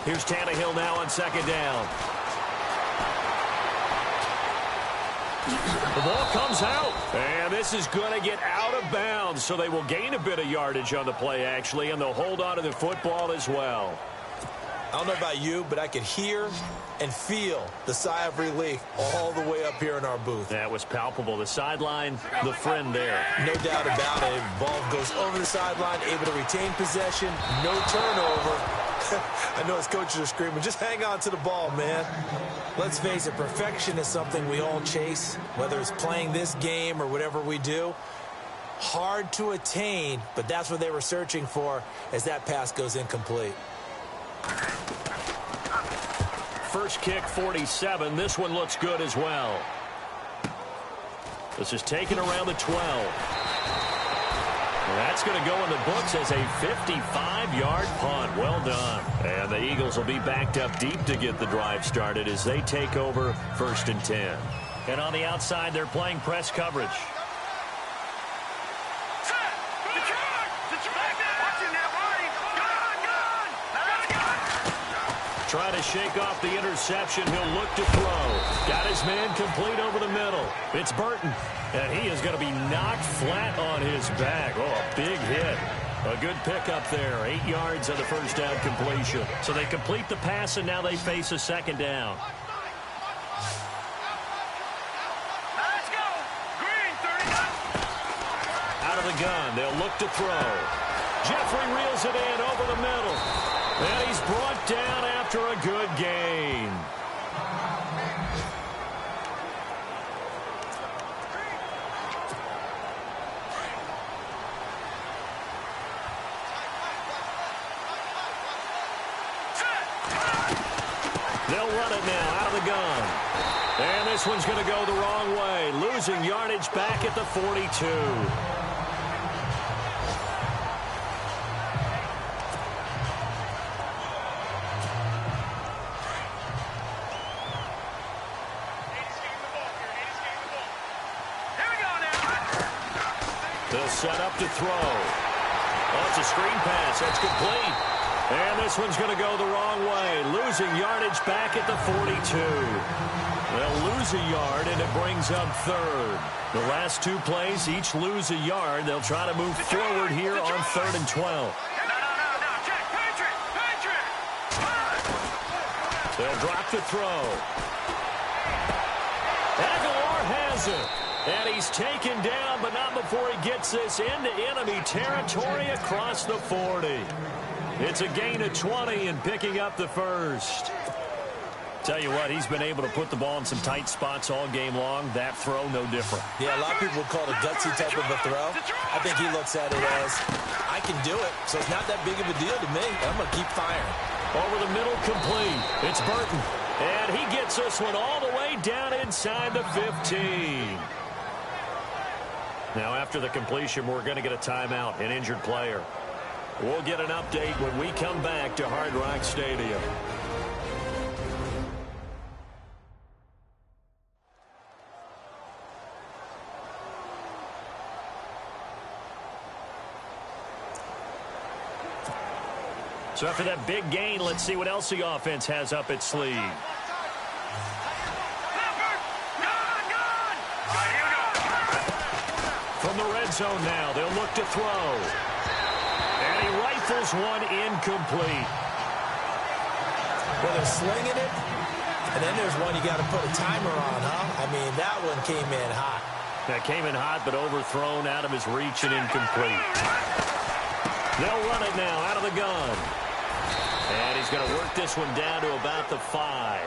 Here's Tannehill now on 2nd down. The ball comes out, and this is going to get out of bounds, so they will gain a bit of yardage on the play, actually, and they'll hold on to the football as well. I don't know about you, but I could hear and feel the sigh of relief all the way up here in our booth. That was palpable. The sideline, the friend there. No doubt about it. Ball goes over the sideline, able to retain possession, no turnover. I know his coaches are screaming, just hang on to the ball, man. Let's face it, perfection is something we all chase, whether it's playing this game or whatever we do. Hard to attain, but that's what they were searching for as that pass goes incomplete. First kick, 47. This one looks good as well. This is taken around the 12. That's going to go in the books as a 55-yard punt. Well done. And the Eagles will be backed up deep to get the drive started as they take over 1st and 10. And on the outside, they're playing press coverage. Trying to shake off the interception. He'll look to throw. Got his man complete over the middle. It's Burton. And he is going to be knocked flat on his back. Oh, a big hit. A good pickup there. 8 yards on the first down completion. So they complete the pass, and now they face a second down. Let's go. Green, 39. Out of the gun. They'll look to throw. Jeffrey reels it in over the middle. And he's brought down after a good gain. They'll run it now out of the gun. And this one's going to go the wrong way. Losing yardage back at the 42. They'll set up to throw. Oh, it's a screen pass. That's complete. And this one's going to go the wrong way. Losing yardage back at the 42. They'll lose a yard, and it brings up 3rd. The last 2 plays, each lose a yard. They'll try to move forward here on 3rd and 12. No, Jack, Patriot. They'll drop to throw. Aguilar has it. And he's taken down, but not before he gets this into enemy territory across the 40. It's a gain of 20 and picking up the first. Tell you what, he's been able to put the ball in some tight spots all game long. That throw, no different. Yeah, a lot of people would call it a gutsy type of a throw. I think he looks at it as, I can do it, so it's not that big of a deal to me. I'm going to keep firing. Over the middle, complete. It's Burton. And he gets this one all the way down inside the 15. Now, after the completion, we're going to get a timeout, an injured player. We'll get an update when we come back to Hard Rock Stadium. So after that big gain, let's see what else the offense has up its sleeve. From the red zone now, they'll look to throw. And he rifles one incomplete. Well, they're slinging it, and then there's one you got to put a timer on, huh? I mean, that one came in hot. That came in hot, but overthrown out of his reach and incomplete. They'll run it now out of the gun. And he's going to work this one down to about the 5.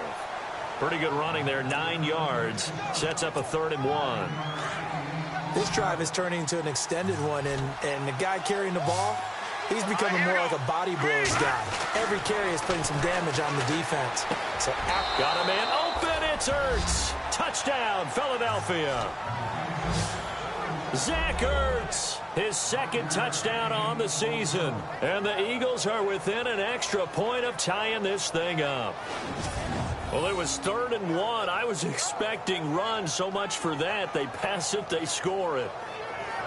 Pretty good running there, 9 yards. Sets up a 3rd and 1. This drive is turning into an extended one, and the guy carrying the ball, he's becoming more like a body blows guy. Every carry is putting some damage on the defense. So got a man open, it's Ertz. Touchdown, Philadelphia. Zach Ertz, his 2nd touchdown on the season. And the Eagles are within an extra point of tying this thing up. Well, it was 3rd and 1. I was expecting runs, so much for that. They pass it, they score it.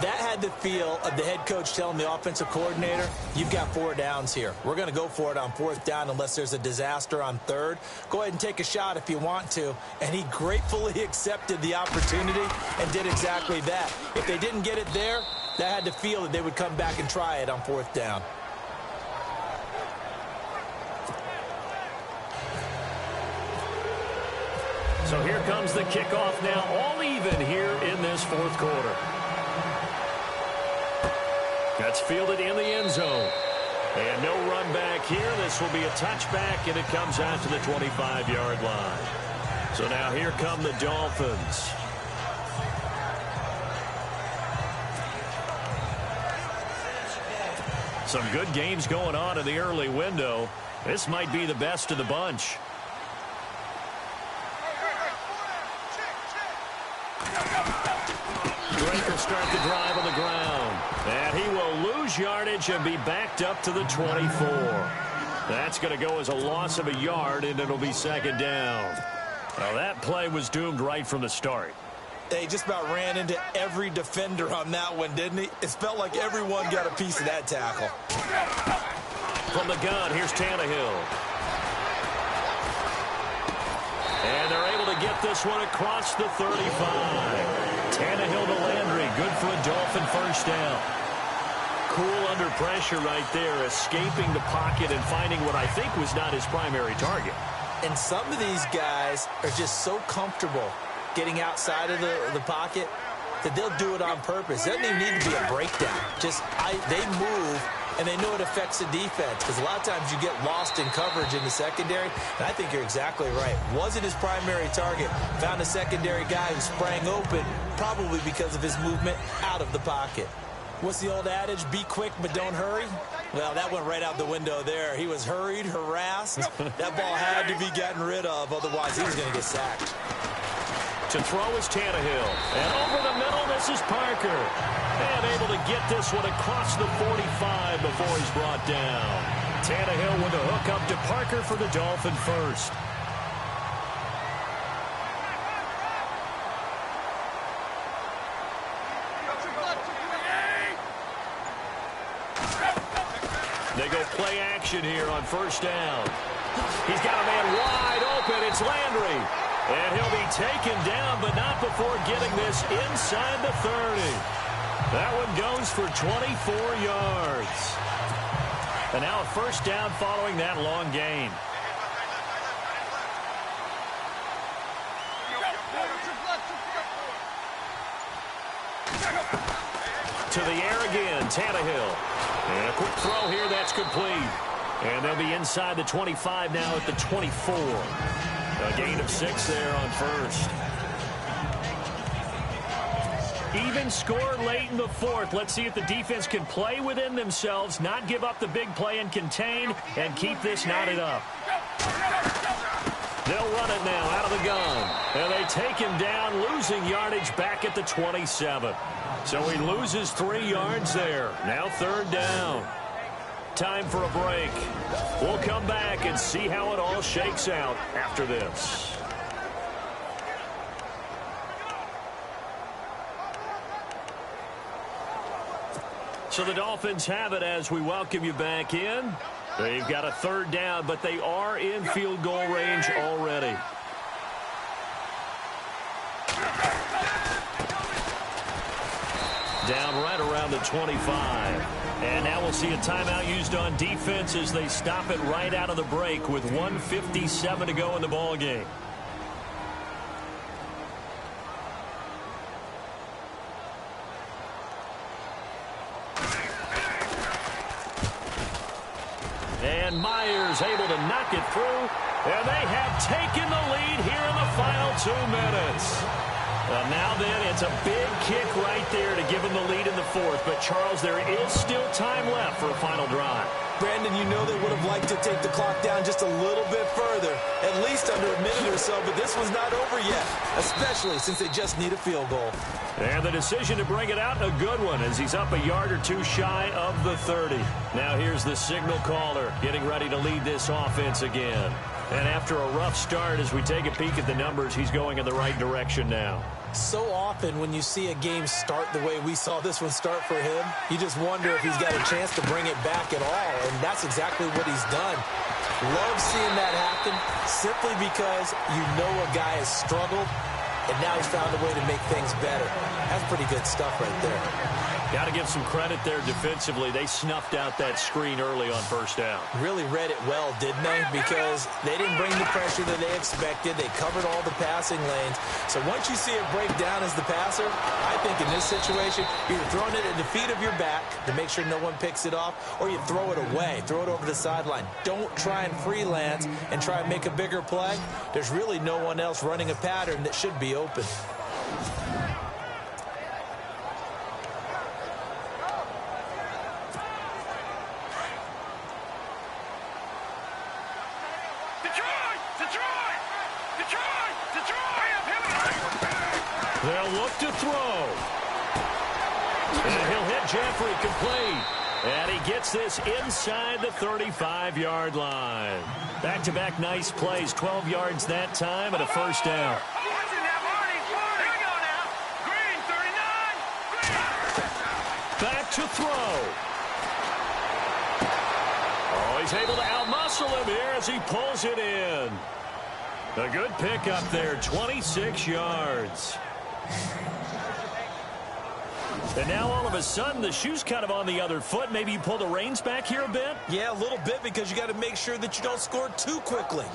That had the feel of the head coach telling the offensive coordinator, you've got 4 downs here. We're going to go for it on 4th down unless there's a disaster on 3rd. Go ahead and take a shot if you want to. And he gratefully accepted the opportunity and did exactly that. If they didn't get it there, that had the feel that they would come back and try it on 4th down. So here comes the kickoff now, all even here in this 4th quarter. That's fielded in the end zone. And no run back here. This will be a touchback, and it comes out to the 25-yard line. So now here come the Dolphins. Some good games going on in the early window. This might be the best of the bunch. Drake will start the drive on the ground. And he will lose yardage and be backed up to the 24. That's going to go as a loss of a yard, and it'll be second down. Well, that play was doomed right from the start. They just about ran into every defender on that one, didn't he? It felt like everyone got a piece of that tackle. From the gun, here's Tannehill. And they're able to get this one across the 35. Tannehill to Landry. Good for a Dolphin first down. Cool under pressure right there, escaping the pocket and finding what I think was not his primary target. And some of these guys are just so comfortable getting outside of the pocket that they'll do it on purpose. It doesn't even need to be a breakdown. They move, and they know it affects the defense, because a lot of times you get lost in coverage in the secondary, and I think you're exactly right. Wasn't his primary target. Found a secondary guy who sprang open, probably because of his movement out of the pocket. What's the old adage? Be quick, but don't hurry? Well, that went right out the window there. He was hurried, harassed. That ball had to be gotten rid of, otherwise he was going to get sacked. To throw is Tannehill. And over the middle, this is Parker. And able to get this one across the 45 before he's brought down. Tannehill with a hook up to Parker for the Dolphin first. They go play action here on first down. He's got a man wide open. It's Landry. And he'll be taken down, but not before getting this inside the 30. That one goes for 24 yards. And now a first down following that long gain. To the air again, Tannehill. And a quick throw here, that's complete. And they'll be inside the 25 now at the 24. A gain of 6 there on first. Even score late in the fourth. Let's see if the defense can play within themselves, not give up the big play and contain, and keep this knotted up. They'll run it now out of the gun. And they take him down, losing yardage back at the 27. So he loses 3 yards there. Now third down. Time for a break. We'll come back and see how it all shakes out after this. So the Dolphins have it as we welcome you back in. They've got a third down, but they are in field goal range already. Down right around the 25. And now we'll see a timeout used on defense as they stop it right out of the break with 1:57 to go in the ball game. And Myers able to knock it through. And they have taken the lead here in the final 2 minutes. Now then, it's a big kick right there to give them the lead in the fourth. But, Charles, there is still time left for a final drive. Brandon, you know they would have liked to take the clock down just a little bit further, at least under a minute or so, but this was not over yet, especially since they just need a field goal. And the decision to bring it out, a good one, as he's up a yard or two shy of the 30. Now here's the signal caller getting ready to lead this offense again. And after a rough start, as we take a peek at the numbers, he's going in the right direction now. So often when you see a game start the way we saw this one start for him, you just wonder if he's got a chance to bring it back at all, and that's exactly what he's done. Love seeing that happen simply because you know a guy has struggled, and now he's found a way to make things better. That's pretty good stuff right there. Got to give some credit there defensively. They snuffed out that screen early on first down. Really read it well, didn't they? Because they didn't bring the pressure that they expected. They covered all the passing lanes. So once you see it break down as the passer, I think in this situation, you're either throwing it at the feet of your back to make sure no one picks it off, or you throw it away, throw it over the sideline. Don't try and freelance and try and make a bigger play. There's really no one else running a pattern that should be open. They'll look to throw. And he'll hit Jeffrey complete. And he gets this inside the 35-yard line. Back-to-back nice plays, 12 yards that time and a first down. Back to throw. Oh, he's able to outmuscle him here as he pulls it in. A good pickup there, 26 yards. And now all of a sudden the shoe's kind of on the other foot. Maybe you pull the reins back here a bit? Yeah, a little bit, because you got to make sure that you don't score too quickly.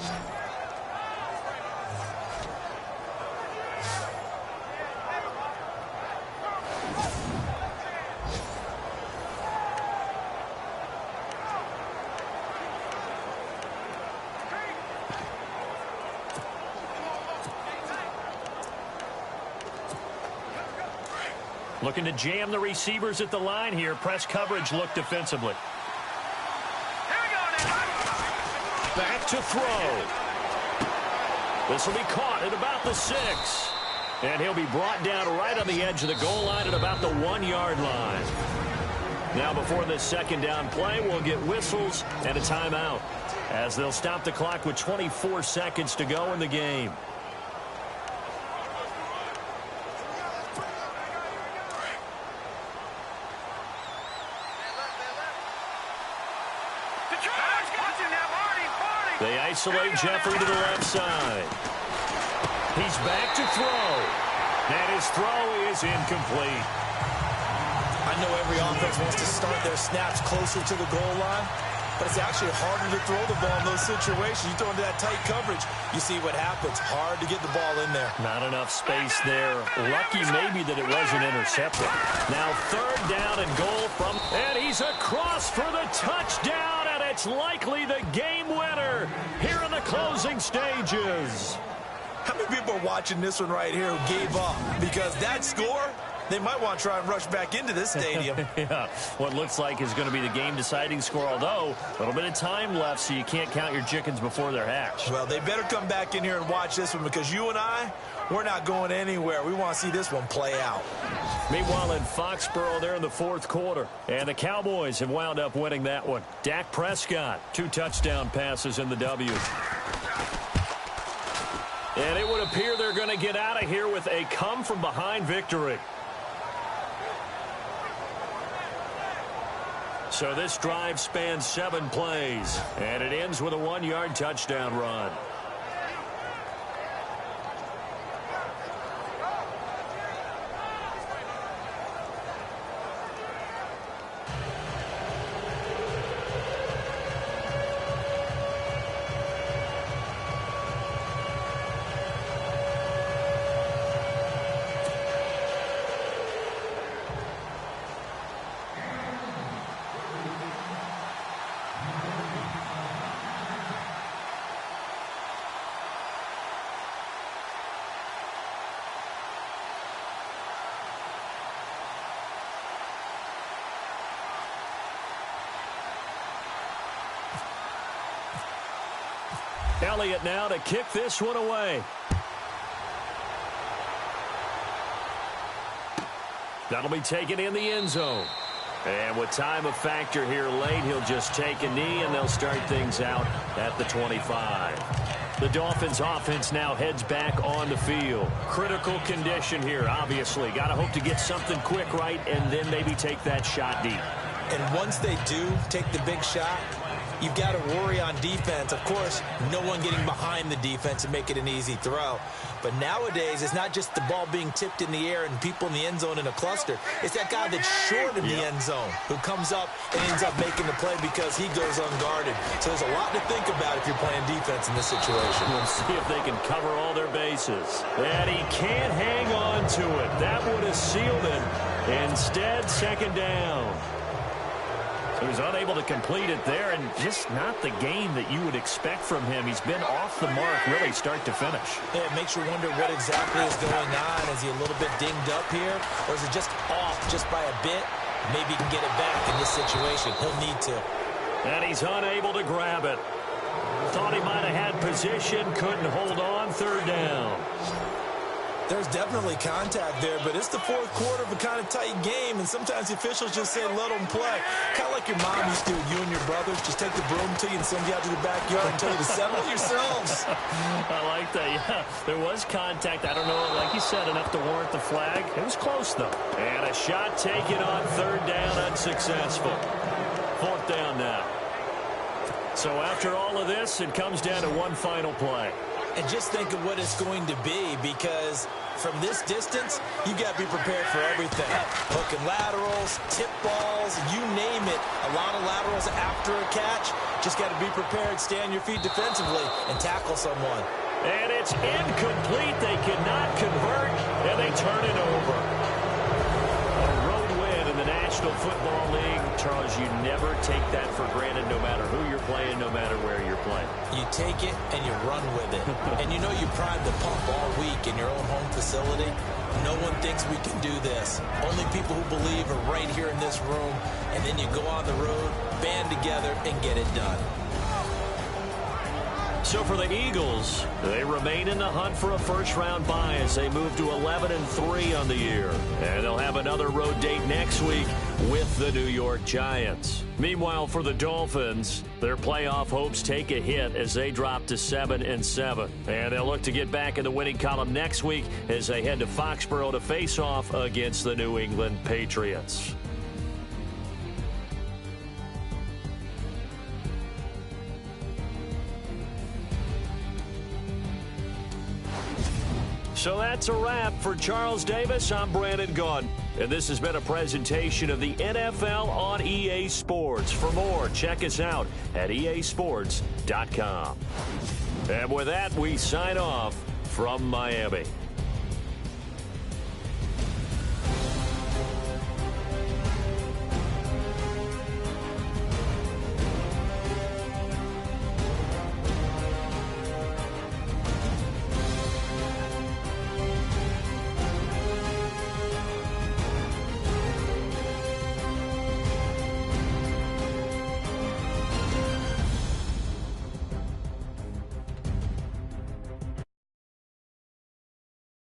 Looking to jam the receivers at the line here. Press coverage look defensively. Back to throw. This will be caught at about the 6. And he'll be brought down right on the edge of the goal line at about the 1-yard line. Now before this second down play, we'll get whistles and a timeout, as they'll stop the clock with 24 seconds to go in the game. They isolate Jeffrey to the left side. He's back to throw. And his throw is incomplete. I know every offense wants to start their snaps closer to the goal line, but it's actually harder to throw the ball in those situations. You throw into that tight coverage, you see what happens. Hard to get the ball in there. Not enough space there. Lucky maybe that it wasn't intercepted. Now third down and goal from, and he's across for the touchdown, and it's likely the game winner here in the closing stages. How many people are watching this one right here who gave up? Because that score, they might want to try and rush back into this stadium. Yeah, what looks like is going to be the game-deciding score, although a little bit of time left, so you can't count your chickens before they're hatched. Well, they better come back in here and watch this one, because you and I, we're not going anywhere. We want to see this one play out. Meanwhile, in Foxborough, they're in the fourth quarter, and the Cowboys have wound up winning that one. Dak Prescott, 2 touchdown passes in the W. And it would appear they're going to get out of here with a come-from-behind victory. So this drive spans 7 plays, and it ends with a 1-yard touchdown run. Elliott now to kick this one away. That'll be taken in the end zone. And with time of factor here late, he'll just take a knee, and they'll start things out at the 25. The Dolphins offense now heads back on the field. Critical condition here, obviously. Got to hope to get something quick right and then maybe take that shot deep. And once they do take the big shot, you've got to worry on defense. Of course, no one getting behind the defense and make it an easy throw. But nowadays, it's not just the ball being tipped in the air and people in the end zone in a cluster. It's that guy that's short in the end zone who comes up and ends up making the play because he goes unguarded. So there's a lot to think about if you're playing defense in this situation. We'll see if they can cover all their bases. And he can't hang on to it. That would have sealed it. Instead, second down. He was unable to complete it there, and just not the game that you would expect from him. He's been off the mark really start to finish. Yeah, it makes you wonder what exactly is going on. Is he a little bit dinged up here, or is it just off just by a bit? Maybe he can get it back in this situation. He'll need to. And he's unable to grab it. Thought he might have had position, couldn't hold on, third down. There's definitely contact there, but it's the fourth quarter of a kind of tight game, and sometimes the officials just say, let them play. Kind of like your mom used to, you and your brothers, just take the broom to you and send you out to the backyard and tell you to settle yourselves. I like that, yeah. There was contact. I don't know, like you said, enough to warrant the flag. It was close, though. And a shot taken on third down, unsuccessful. Fourth down now. So after all of this, it comes down to one final play. And just think of what it's going to be, because from this distance, you got to be prepared for everything. Hook and laterals, tip balls, you name it. A lot of laterals after a catch. Just got to be prepared, stay on your feet defensively, and tackle someone. And it's incomplete. They cannot convert, and they turn it over. A road win in the National Football League. Charles, you never take that for granted, no matter who you're playing, no matter where you're playing. You take it and you run with it. And you know you prime the pump all week in your own home facility. No one thinks we can do this. Only people who believe are right here in this room. And then you go on the road, band together, and get it done. So for the Eagles, they remain in the hunt for a first-round bye as they move to 11-3 on the year. And they'll have another road date next week with the New York Giants. Meanwhile, for the Dolphins, their playoff hopes take a hit as they drop to 7-7. And they'll look to get back in the winning column next week as they head to Foxborough to face off against the New England Patriots. So that's a wrap. For Charles Davis, I'm Brandon Gunn. And this has been a presentation of the NFL on EA Sports. For more, check us out at easports.com. And with that, we sign off from Miami.